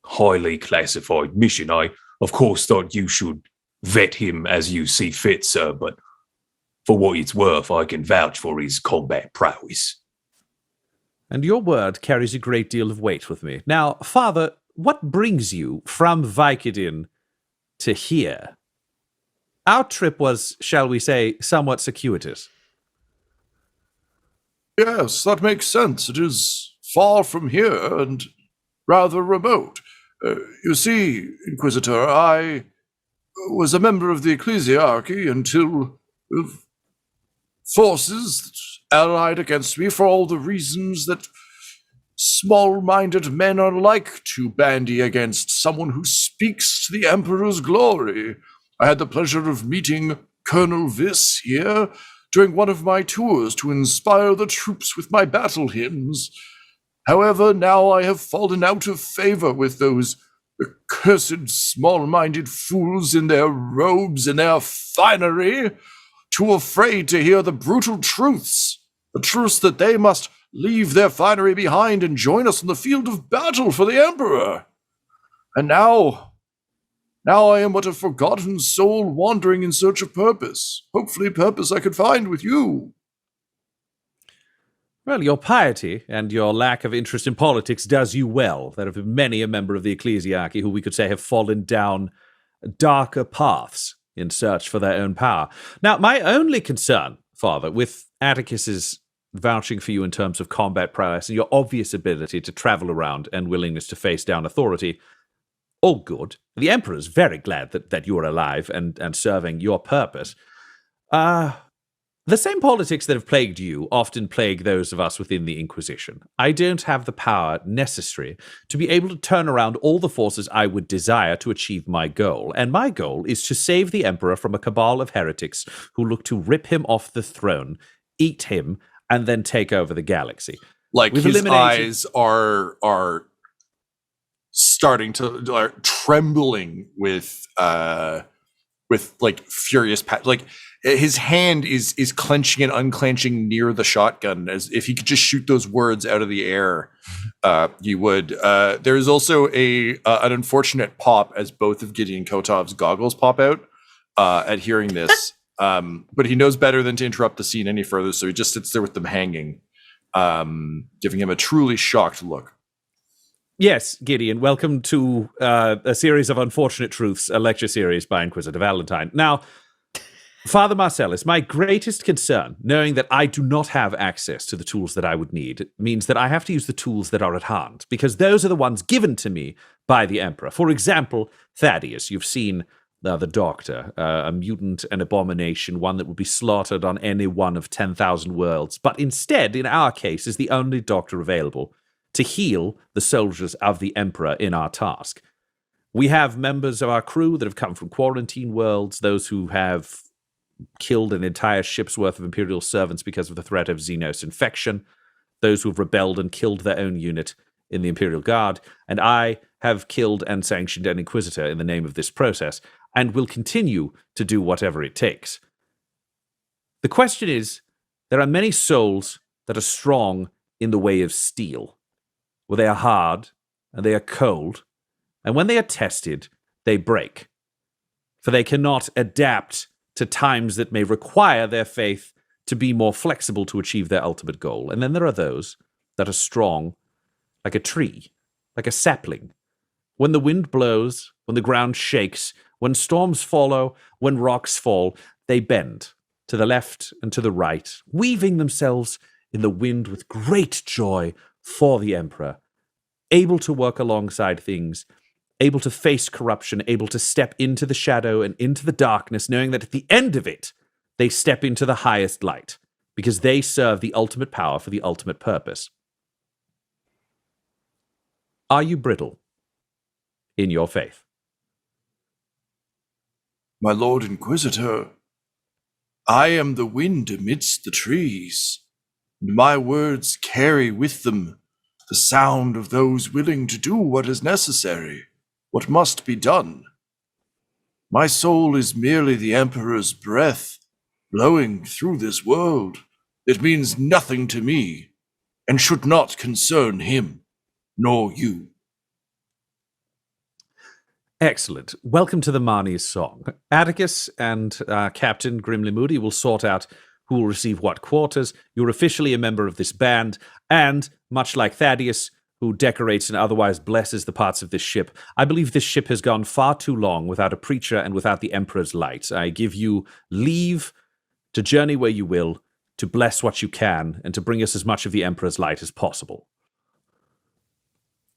highly classified mission. I, of course, thought you should vet him as you see fit, sir, but for what it's worth, I can vouch for his combat prowess. And your word carries a great deal of weight with me. Now, Father, what brings you from Vicodin to here? Our trip was, shall we say, somewhat circuitous. Yes, that makes sense. It is far from here and rather remote. You see, Inquisitor, I was a member of the Ecclesiarchy until forces allied against me for all the reasons that small-minded men are like to bandy against someone who speaks to the Emperor's glory. I had the pleasure of meeting Colonel Vis here during one of my tours to inspire the troops with my battle hymns. However, now I have fallen out of favor with those accursed small-minded fools in their robes and their finery, too afraid to hear the brutal truths, the truths that they must leave their finery behind and join us on the field of battle for the Emperor. And now I am but a forgotten soul wandering in search of purpose. Hopefully purpose I could find with you. Well, your piety and your lack of interest in politics does you well. There have been many a member of the Ecclesiarchy who we could say have fallen down darker paths in search for their own power. Now, my only concern, Father, with Atticus's vouching for you in terms of combat prowess and your obvious ability to travel around and willingness to face down authority, all good. The Emperor's very glad that you are alive and serving your purpose. The same politics that have plagued you often plague those of us within the Inquisition. I don't have the power necessary to be able to turn around all the forces I would desire to achieve my goal, and my goal is to save the Emperor from a cabal of heretics who look to rip him off the throne, eat him, and then take over the galaxy. His eyes are starting to are trembling with furious his hand is clenching and unclenching near the shotgun, as if he could just shoot those words out of the air. He would. There is also an unfortunate pop as both of Gideon Kotov's goggles pop out at hearing this. But he knows better than to interrupt the scene any further, so he just sits there with them hanging, giving him a truly shocked look. Yes, Gideon, welcome to a series of unfortunate truths, a lecture series by Inquisitor Valentyne. Now, Father Marcellus, my greatest concern, knowing that I do not have access to the tools that I would need, means that I have to use the tools that are at hand, because those are the ones given to me by the Emperor. For example, Thaddeus, you've seen the Doctor, a mutant, an abomination, one that would be slaughtered on any one of 10,000 worlds, but instead, in our case, is the only Doctor available to heal the soldiers of the Emperor in our task. We have members of our crew that have come from quarantine worlds, those who have killed an entire ship's worth of Imperial servants because of the threat of Xenos infection, those who have rebelled and killed their own unit in the Imperial Guard, and I have killed and sanctioned an Inquisitor in the name of this process, and will continue to do whatever it takes. The question is, there are many souls that are strong in the way of steel, where they are hard and they are cold, and when they are tested, they break. For they cannot adapt to times that may require their faith to be more flexible to achieve their ultimate goal. And then there are those that are strong like a tree, like a sapling. When the wind blows, when the ground shakes, when storms follow, when rocks fall, they bend to the left and to the right, weaving themselves in the wind with great joy for the Emperor, able to work alongside things, able to face corruption, able to step into the shadow and into the darkness, knowing that at the end of it, they step into the highest light, because they serve the ultimate power for the ultimate purpose. Are you brittle in your faith? My Lord Inquisitor, I am the wind amidst the trees, and my words carry with them the sound of those willing to do what is necessary, what must be done. My soul is merely the Emperor's breath blowing through this world. It means nothing to me, and should not concern him, nor you. Excellent. Welcome to the Marnie's song. Attikus and Captain Grimly Moody will sort out who will receive what quarters. You're officially a member of this band, and much like Thaddeus, who decorates and otherwise blesses the parts of this ship, I believe this ship has gone far too long without a preacher and without the Emperor's light. I give you leave to journey where you will, to bless what you can, and to bring us as much of the Emperor's light as possible.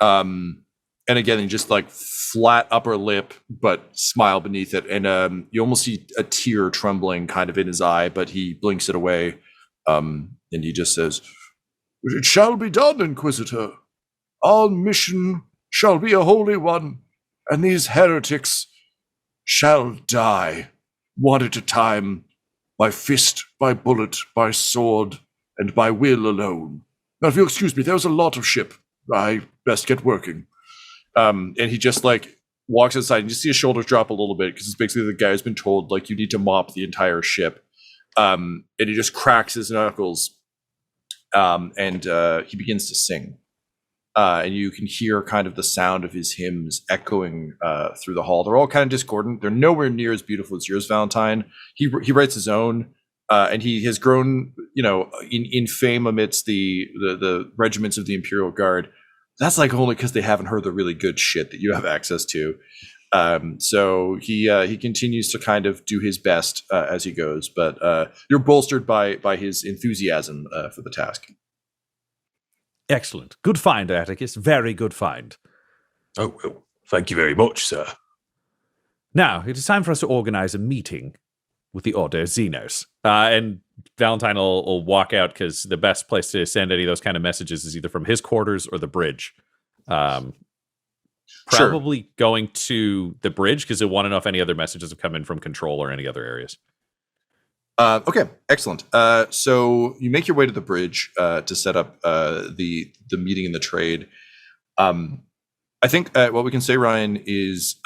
And again, just like flat upper lip, but smile beneath it. And you almost see a tear trembling kind of in his eye, but he blinks it away. And he just says, "It shall be done, Inquisitor. Our mission shall be a holy one, and these heretics shall die, one at a time, by fist, by bullet, by sword, and by will alone. Now, if you'll excuse me, there's a lot of ship. I best get working." And he just like walks outside, and you see his shoulders drop a little bit because it's basically the guy who's been told like you need to mop the entire ship. And he just cracks his knuckles, and he begins to sing. And you can hear kind of the sound of his hymns echoing through the hall. They're all kind of discordant. They're nowhere near as beautiful as yours, Valentyne. He writes his own, and he has grown, in fame amidst the regiments of the Imperial Guard. That's like only because they haven't heard the really good shit that you have access to. So he continues to kind of do his best as he goes, but you're bolstered by his enthusiasm for the task. Excellent. Good find, Attikus. Very good find. Oh, well, thank you very much, sir. Now, it is time for us to organize a meeting with the Ordo Xenos. And Valentyne will walk out because the best place to send any of those kind of messages is either from his quarters or the bridge. Probably going to the bridge because he'll want to know if any other messages have come in from control or any other areas. Okay, excellent. So you make your way to the bridge to set up the meeting in the trade. I think what we can say, Ryan, is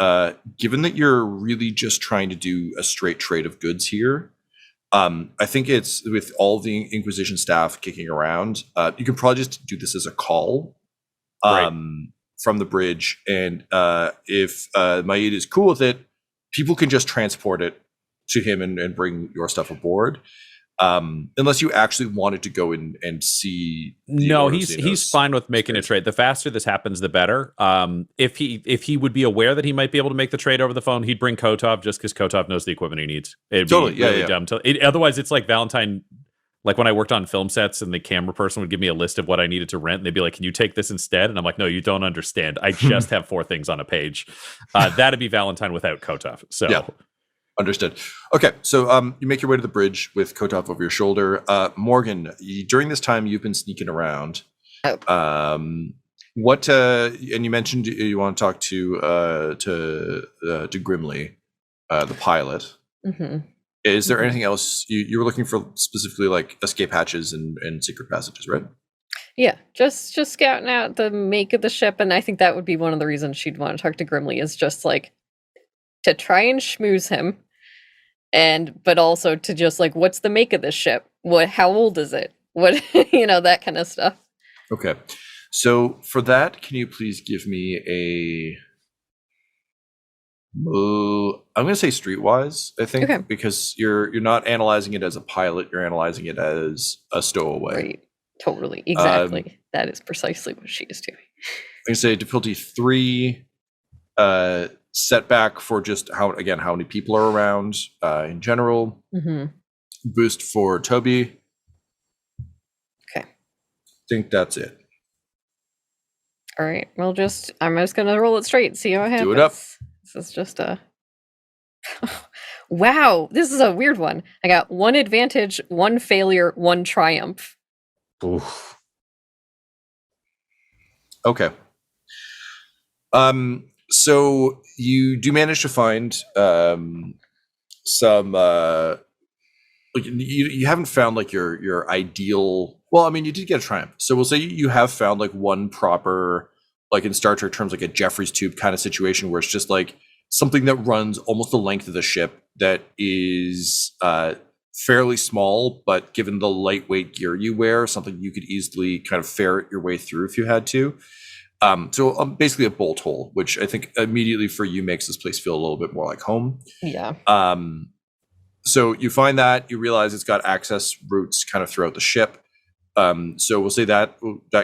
given that you're really just trying to do a straight trade of goods here, I think it's with all the Inquisition staff kicking around, you can probably just do this as a call from the bridge. And if Maid is cool with it, people can just transport it to him and bring your stuff aboard. Unless you actually wanted to go in and see. No, he's fine with making a trade. The faster this happens, the better. If he would be aware that he might be able to make the trade over the phone, he'd bring Kotov just because Kotov knows the equipment he needs. It'd be really dumb. Otherwise, it's like Valentyne. Like when I worked on film sets and the camera person would give me a list of what I needed to rent, and they'd be like, "Can you take this instead?" And I'm like, "No, you don't understand. I just have 4 things on a page." That'd be Valentyne without Kotov. So. Yeah. Understood. Okay, so you make your way to the bridge with Kotov over your shoulder. Morgan, during this time, you've been sneaking around. And you mentioned you want to talk to Grimly, the pilot. Mm-hmm. Is there anything else you were looking for, specifically like escape hatches and secret passages, right? Yeah, just scouting out the make of the ship, and I think that would be one of the reasons she'd want to talk to Grimly, is just like to try and schmooze him, but also to just like, what's the make of this ship? How old is it? What that kind of stuff. Okay, so for that, can you please give me a? I'm going to say streetwise. I think because you're not analyzing it as a pilot, you're analyzing it as a stowaway. Right. Totally. Exactly. That is precisely what she is doing. I'm going to say difficulty 3, setback for just how many people are around in general. Mm-hmm. Boost for Toby. Okay. I think that's it. All right. Well, I'm just going to roll it straight and see how it happens. Do it up. This is just a... Wow. This is a weird one. I got 1 advantage, 1 failure, 1 triumph. Oof. Okay. So you do manage to find some like you haven't found like your ideal. Well, I mean, you did get a triumph. So we'll say you have found like one proper, like in Star Trek terms, like a Jeffrey's tube kind of situation where it's just like something that runs almost the length of the ship that is fairly small, but given the lightweight gear you wear, something you could easily kind of ferret your way through if you had to. So basically a bolt hole, which I think immediately for you makes this place feel a little bit more like home. Yeah. So you find that, you realize it's got access routes kind of throughout the ship. So we'll say that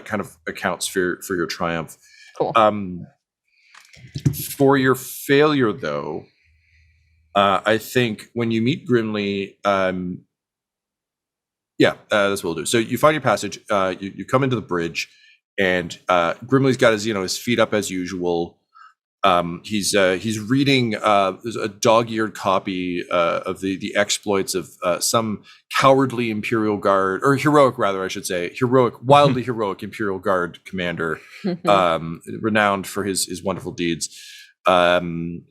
kind of accounts for your triumph. Cool. For your failure, though, I think when you meet Grimly, that's what we'll do. So you find your passage, you come into the bridge, and Grimly's got his feet up as usual. He's reading there's a dog-eared copy of the exploits of some cowardly Imperial Guard, or heroic rather, I should say, wildly heroic Imperial Guard commander, renowned for his wonderful deeds, and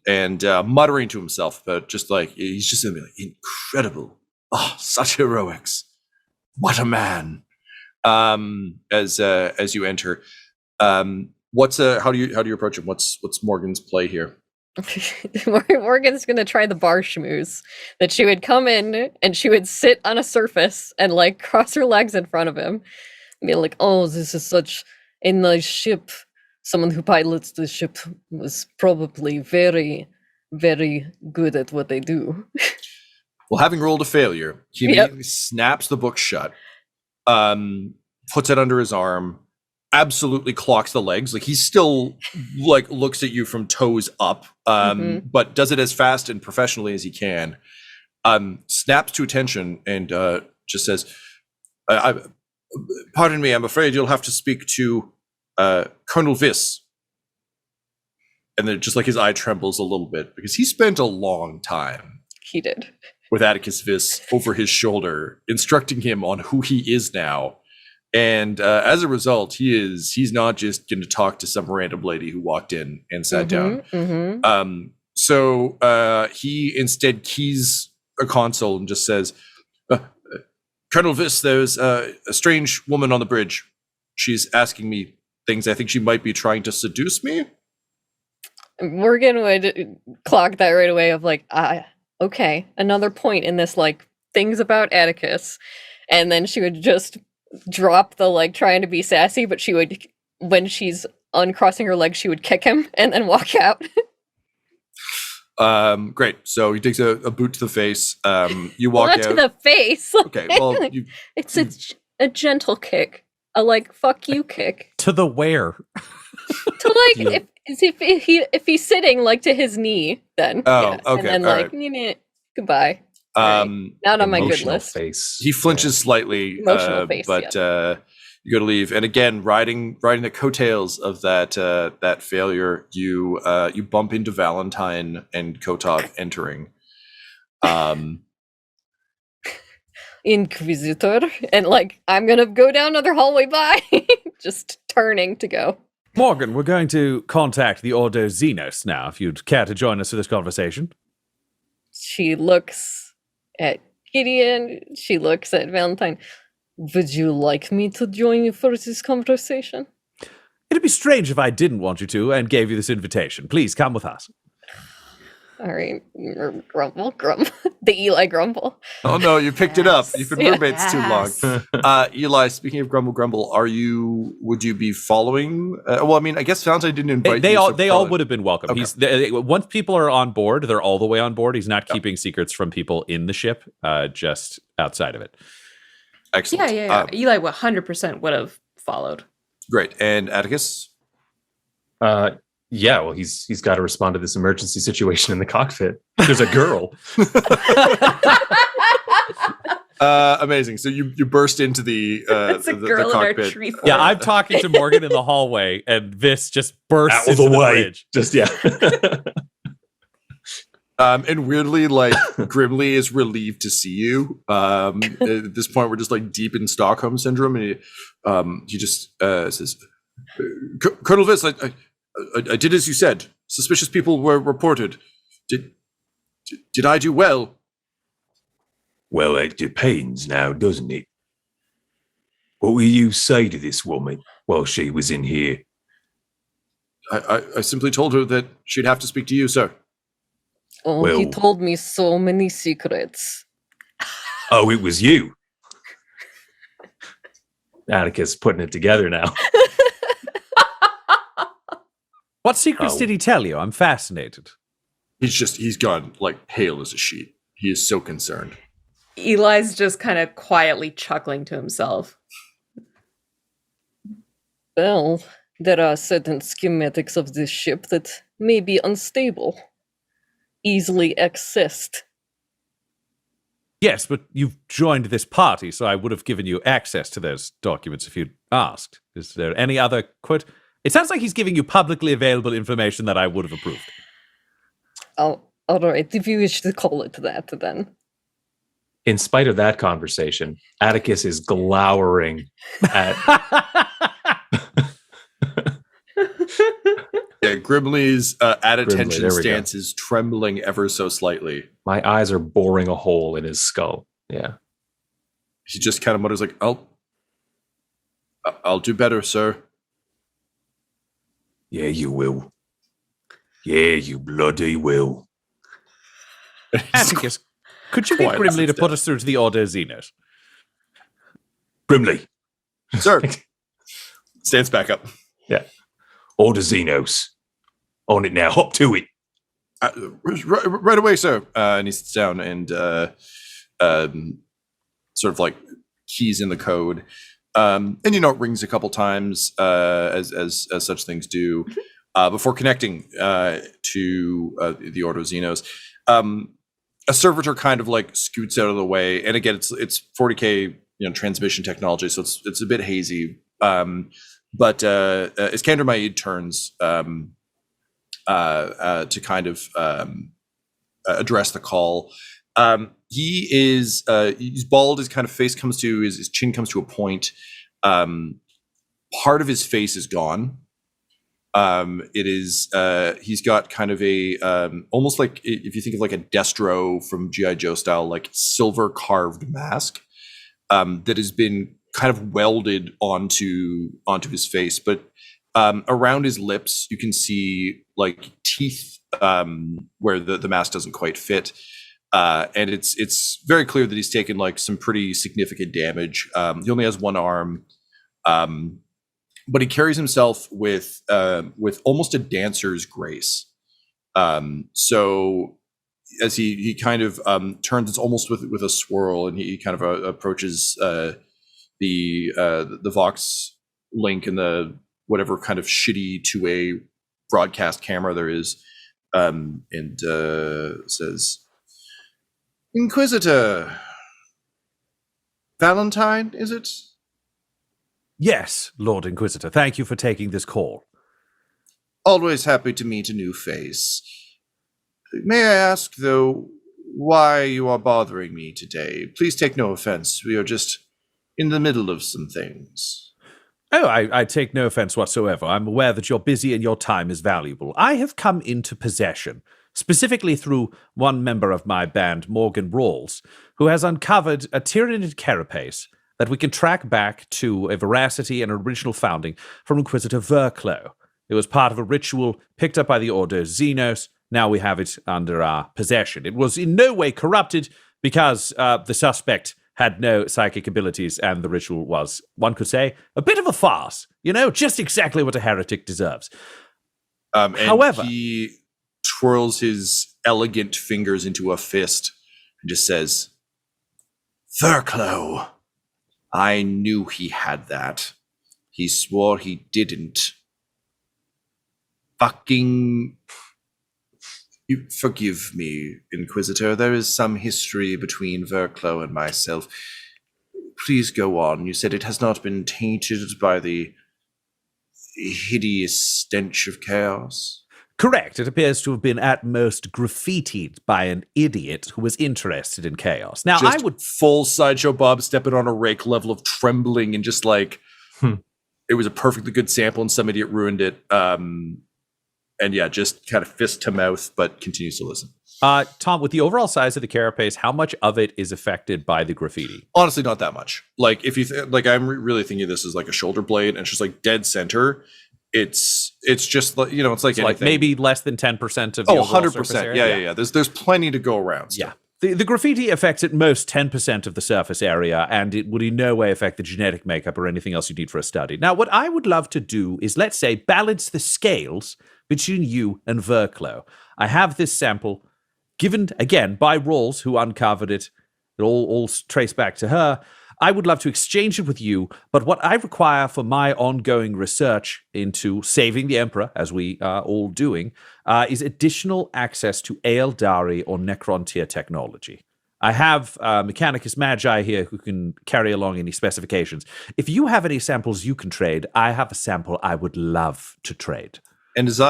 muttering to himself, but just like he's just gonna be like, incredible, oh, such heroics, what a man. As you enter, how do you approach him? What's Morgan's play here? Morgan's gonna try the bar schmooze, that she would come in and she would sit on a surface and like cross her legs in front of him and be like, oh, this is such a nice ship. Someone who pilots the ship was probably very, very good at what they do. Well, having rolled a failure, he immediately snaps the book shut, puts it under his arm, absolutely clocks the legs. Like he's still like looks at you from toes up, but does it as fast and professionally as he can. Snaps to attention and just says, pardon me, I'm afraid you'll have to speak to Colonel Vis. And then just like his eye trembles a little bit because he spent a long time. He did. With Attikus Vis over his shoulder, instructing him on who he is now. And as a result, he's not just going to talk to some random lady who walked in and sat down. So he instead keys a console and just says, Colonel Vis, there's a strange woman on the bridge. She's asking me things. I think she might be trying to seduce me. Morgan would clock that right away of like, okay, another point in this, like, things about Attikus. And then she would just drop the, like, trying to be sassy, but she would, when she's uncrossing her legs, she would kick him and then walk out. Great. So he takes a boot to the face. You walk Not out. to the face. Okay, well, it's a gentle kick. A, like, fuck you kick. To the where? To, like, if he's sitting, like, to his knee, then. Oh, yeah. okay. And then, like, goodbye. Right. Not on my good list. Face. He flinches slightly, face, but you go to leave. And again, riding the coattails of that failure, you bump into Valentyne and Kotov entering. Inquisitor, and like I'm gonna go down another hallway by, just turning to go. Morgan, we're going to contact the Ordo Xenos now, if you'd care to join us for this conversation. She looks at Gideon, she looks at Valentyne. Would you like me to join you for this conversation? It'd be strange if I didn't want you to and gave you this invitation. Please come with us. All right, grumble. The Eli grumble. Oh no, you picked it up. You've been Yeah. roommates too long. Eli, speaking of grumble, would you be following? Well, I mean, I guess Valentyne didn't invite They you. all would have been welcome. Okay. Once people are on board, they're all the way on board. He's not keeping secrets from people in the ship, just outside of it. Excellent. Yeah. Eli 100% would have followed. Great. And Attikus? Yeah, well, he's got to respond to this emergency situation in the cockpit. There's a girl. Amazing. So you burst into the It's a girl the in our cockpit. tree fort. Yeah, I'm talking to Morgan in the hallway, and Vis just bursts Out of into the way. bridge. Just, yeah. And weirdly, like Grimly is relieved to see you. At this point, we're just like deep in Stockholm syndrome, and he just says, "Colonel Vis, I did as you said. Suspicious people were reported. Did I do well?" Well, it depends now, doesn't it? What will you say to this woman while she was in here? I simply told her that she'd have to speak to you, sir. Oh, he Well- told me so many secrets. Oh, it was you. Attikus putting it together now. What secrets Oh. did he tell you? I'm fascinated. He's gone like pale as a sheet. He is so concerned. Eli's just kind of quietly chuckling to himself. Well, there are certain schematics of this ship that may be unstable, easily accessed. Yes, but you've joined this party, so I would have given you access to those documents if you'd asked. Is there any other quote? It sounds like he's giving you publicly available information that I would have approved. Oh, all right, if you wish to call it that, then. In spite of that conversation, Attikus is glowering at Yeah, Grimly's at attention there we go. stance is trembling ever so slightly. my eyes are boring a hole in his skull. Yeah. He just kind of mutters like, I'll do better, sir." Yeah, you will. Yeah, you bloody will. Attikus, could you get Quiet, Grimly to sits put down. us through to the Ordo Xenos? Grimly, Sir, stands back up. Order Xenos. On it now. Hop to it. Right away, sir. And he sits down and sort of like keys in the code. And it rings a couple times as such things do before connecting to the Ordo Xenos. A servitor kind of like scoots out of the way, and again, it's 40K transmission technology, so it's a bit hazy. But as Kander Maid turns to kind of address the call, he's bald. His kind of face comes to his chin comes to a point. Part of his face is gone. He's got kind of a almost like if you think of like a Destro from G.I. Joe style, like silver carved mask that has been kind of welded onto his face, but around his lips you can see like teeth where the mask doesn't quite fit, and it's very clear that he's taken like some pretty significant damage. He only has one arm, but he carries himself with almost a dancer's grace. So as he kind of turns, it's almost with a swirl, and he kind of approaches the Vox link and the whatever kind of shitty 2A broadcast camera there is, and says, "Inquisitor Valentyne, is it?" Yes, Lord Inquisitor. Thank you for taking this call. Always happy to meet a new face. May I ask, though, why you are bothering me today? Please take no offense. We are just in the middle of some things. Oh, I take no offense whatsoever. I'm aware that you're busy and your time is valuable. I have come into possession, specifically through one member of my band, Morgan Rhalls, who has uncovered a Tyranid carapace that we can track back to a veracity and original founding from Inquisitor Verklo. It was part of a ritual picked up by the Ordo Xenos. Now we have it under our possession. It was in no way corrupted because the suspect had no psychic abilities, and the ritual was, one could say, a bit of a farce. Just exactly what a heretic deserves. However, he twirls his elegant fingers into a fist and just says, Verklo, I knew he had that. He swore he didn't. Fucking... You forgive me, Inquisitor. There is some history between Verklo and myself. Please go on. You said it has not been tainted by the hideous stench of chaos? Correct. It appears to have been at most graffitied by an idiot who was interested in chaos. Now, just I would... full Sideshow Bob stepping on a rake level of trembling and just like... It was a perfectly good sample and some idiot ruined it. And yeah, just kind of fist to mouth, but continues to listen. Tom, with the overall size of the carapace, how much of it is affected by the graffiti? Honestly, not that much. Like, if you I'm really thinking this is like a shoulder blade, and it's just like dead center. It's just like, it's like anything. Like maybe less than 10% of the overall 100%. Surface area? Yeah. There's plenty to go around. Still. Yeah. The graffiti affects at most 10% of the surface area, and it would in no way affect the genetic makeup or anything else you need for a study. Now, what I would love to do is, let's say, balance the scales between you and Verklo. I have this sample given, again, by Rhalls, who uncovered it. It all traced back to her. I would love to exchange it with you, but what I require for my ongoing research into saving the Emperor, as we are all doing, is additional access to Aeldari or Necrontyr technology. I have Mechanicus Magi here who can carry along any specifications. If you have any samples you can trade, I have a sample I would love to trade. And as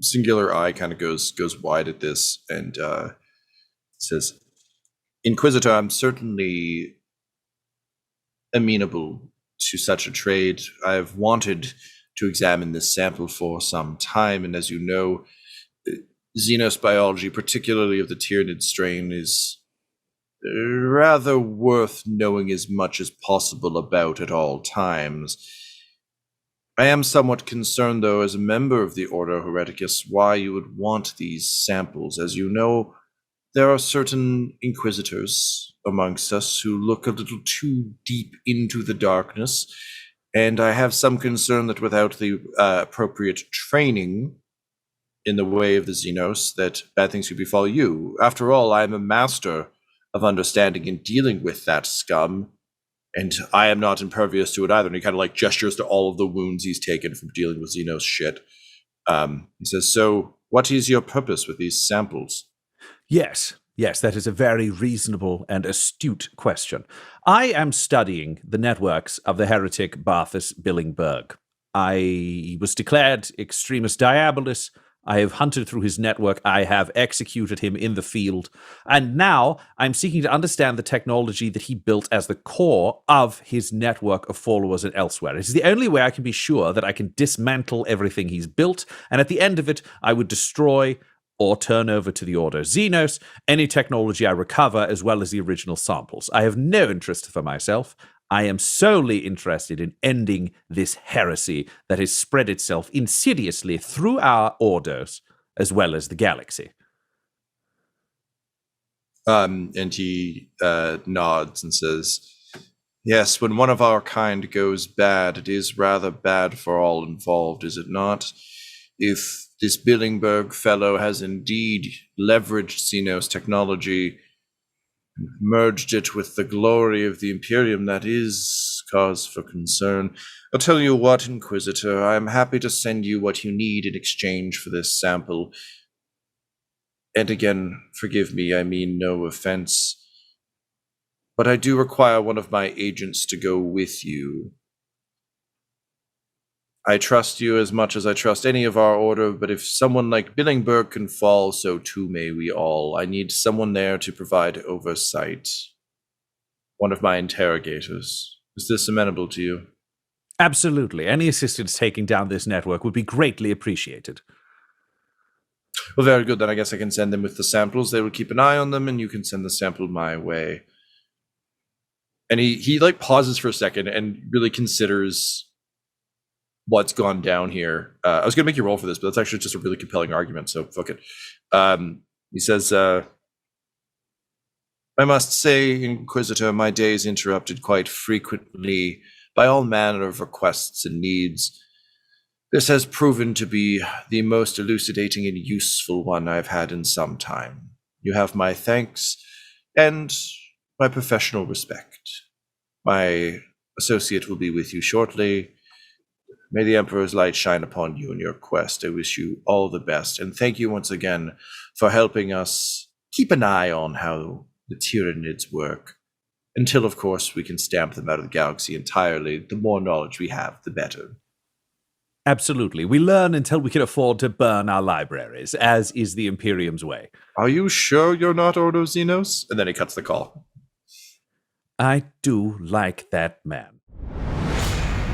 singular eye kind of goes wide at this and says, Inquisitor, I'm certainly amenable to such a trade. I've wanted to examine this sample for some time, and as you know, Xenos biology, particularly of the Tyranid strain, is rather worth knowing as much as possible about at all times. I am somewhat concerned, though, as a member of the Ordo Hereticus, why you would want these samples. As you know, there are certain Inquisitors amongst us who look a little too deep into the darkness, and I have some concern that without the appropriate training in the way of the Xenos, that bad things could befall you. After all, I am a master of understanding and dealing with that scum, and I am not impervious to it either. And he kind of like gestures to all of the wounds he's taken from dealing with Xenos shit. He says, so what is your purpose with these samples? Yes, that is a very reasonable and astute question. I am studying the networks of the heretic Barthus Billingberg. I was declared extremis diabolus. I have hunted through his network. I have executed him in the field. And now I'm seeking to understand the technology that he built as the core of his network of followers and elsewhere. It is the only way I can be sure that I can dismantle everything he's built. And at the end of it, I would destroy or turn over to the Ordo Xenos any technology I recover, as well as the original samples. I have no interest for myself. I am solely interested in ending this heresy that has spread itself insidiously through our Ordos, as well as the galaxy. And he nods and says, yes, when one of our kind goes bad, it is rather bad for all involved, is it not? If this Billingberg fellow has indeed leveraged Xenos technology, merged it with the glory of the Imperium, that is cause for concern. I'll tell you what, Inquisitor, I am happy to send you what you need in exchange for this sample. And again, forgive me, I mean no offense. But I do require one of my agents to go with you. I trust you as much as I trust any of our order, but if someone like Billingberg can fall, so too may we all. I need someone there to provide oversight. One of my interrogators. Is this amenable to you? Absolutely. Any assistance taking down this network would be greatly appreciated. Well, very good. Then I guess I can send them with the samples. They will keep an eye on them, and you can send the sample my way. And he like pauses for a second and really considers what's gone down here. I was going to make you roll for this, but that's actually just a really compelling argument, so fuck it. He says, I must say, Inquisitor, my days interrupted quite frequently by all manner of requests and needs. This has proven to be the most elucidating and useful one I've had in some time. You have my thanks and my professional respect. My associate will be with you shortly. May the Emperor's light shine upon you in your quest. I wish you all the best, and thank you once again for helping us keep an eye on how the Tyranids work. Until, of course, we can stamp them out of the galaxy entirely. The more knowledge we have, the better. Absolutely. We learn until we can afford to burn our libraries, as is the Imperium's way. Are you sure you're not Ordo Xenos? And then he cuts the call. I do like that man.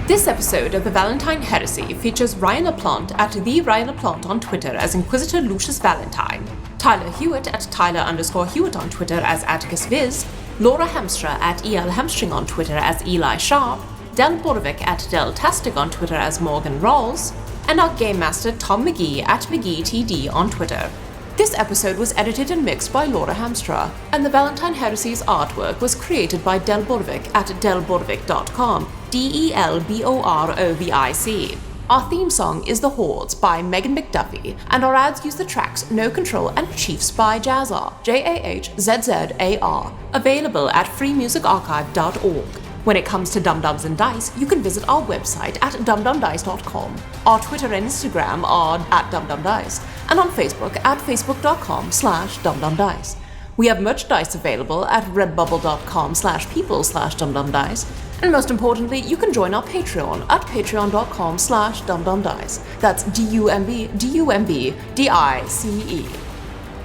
This episode of the Valentyne Heresy features Ryan LaPlante at the Ryan LaPlante on Twitter as Inquisitor Lucius Valentyne, Tyler Hewitt at Tyler_Hewitt on Twitter as Attikus Vis, Laura Hamstra at EL Hamstring on Twitter as Eli Sharpe, Del Borovic at Deltastic on Twitter as Morgan Rhalls, and our Game Master Tom McGee at McGeeTD on Twitter. This episode was edited and mixed by Laura Hamstra, and the Valentyne Heresy's artwork was created by Del Borovic at delborovic.com, DELBOROVIC. Our theme song is The Hordes by Megan McDuffie, and our ads use the tracks No Control and Chiefs by Jazzar, JAHZZAR, available at freemusicarchive.org. When it comes to Dum-Dums and Dice, you can visit our website at dumdumdice.com. Our Twitter and Instagram are at dumdumdice, and on Facebook at facebook.com/dumdumdice. We have merchandise available at redbubble.com/people/dumdumdice, and most importantly, you can join our Patreon at patreon.com/dumdumdice. That's DUMBDICE.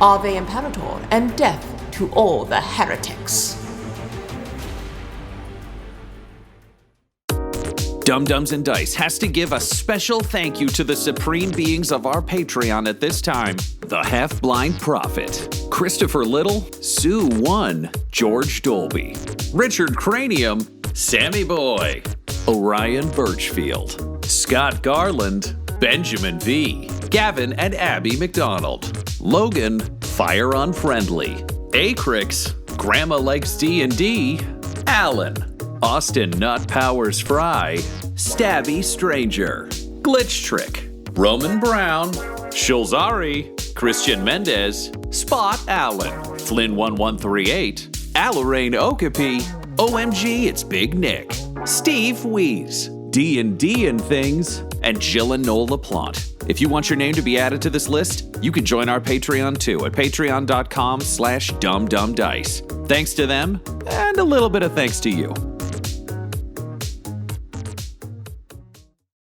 Ave Imperator, and death to all the heretics. Dum-Dums and Dice has to give a special thank you to the supreme beings of our Patreon at this time. The Half-Blind Prophet, Christopher Little, Sue One, George Dolby, Richard Cranium, Sammy Boy, Orion Birchfield, Scott Garland, Benjamin V, Gavin and Abby McDonald, Logan, Fire Unfriendly, Acrix, Grandma Likes D&D, Alan, Austin Nut Powers Fry, Stabby Stranger, Glitch Trick, Roman Brown, Shulzari, Christian Mendez, Spot Allen, Flynn 1138, Alarain Okapi, OMG It's Big Nick, Steve Wees, D&D and Things, and Jill and Noel LaPlante. If you want your name to be added to this list, you can join our Patreon too at patreon.com/dumdumdice. Thanks to them, and a little bit of thanks to you.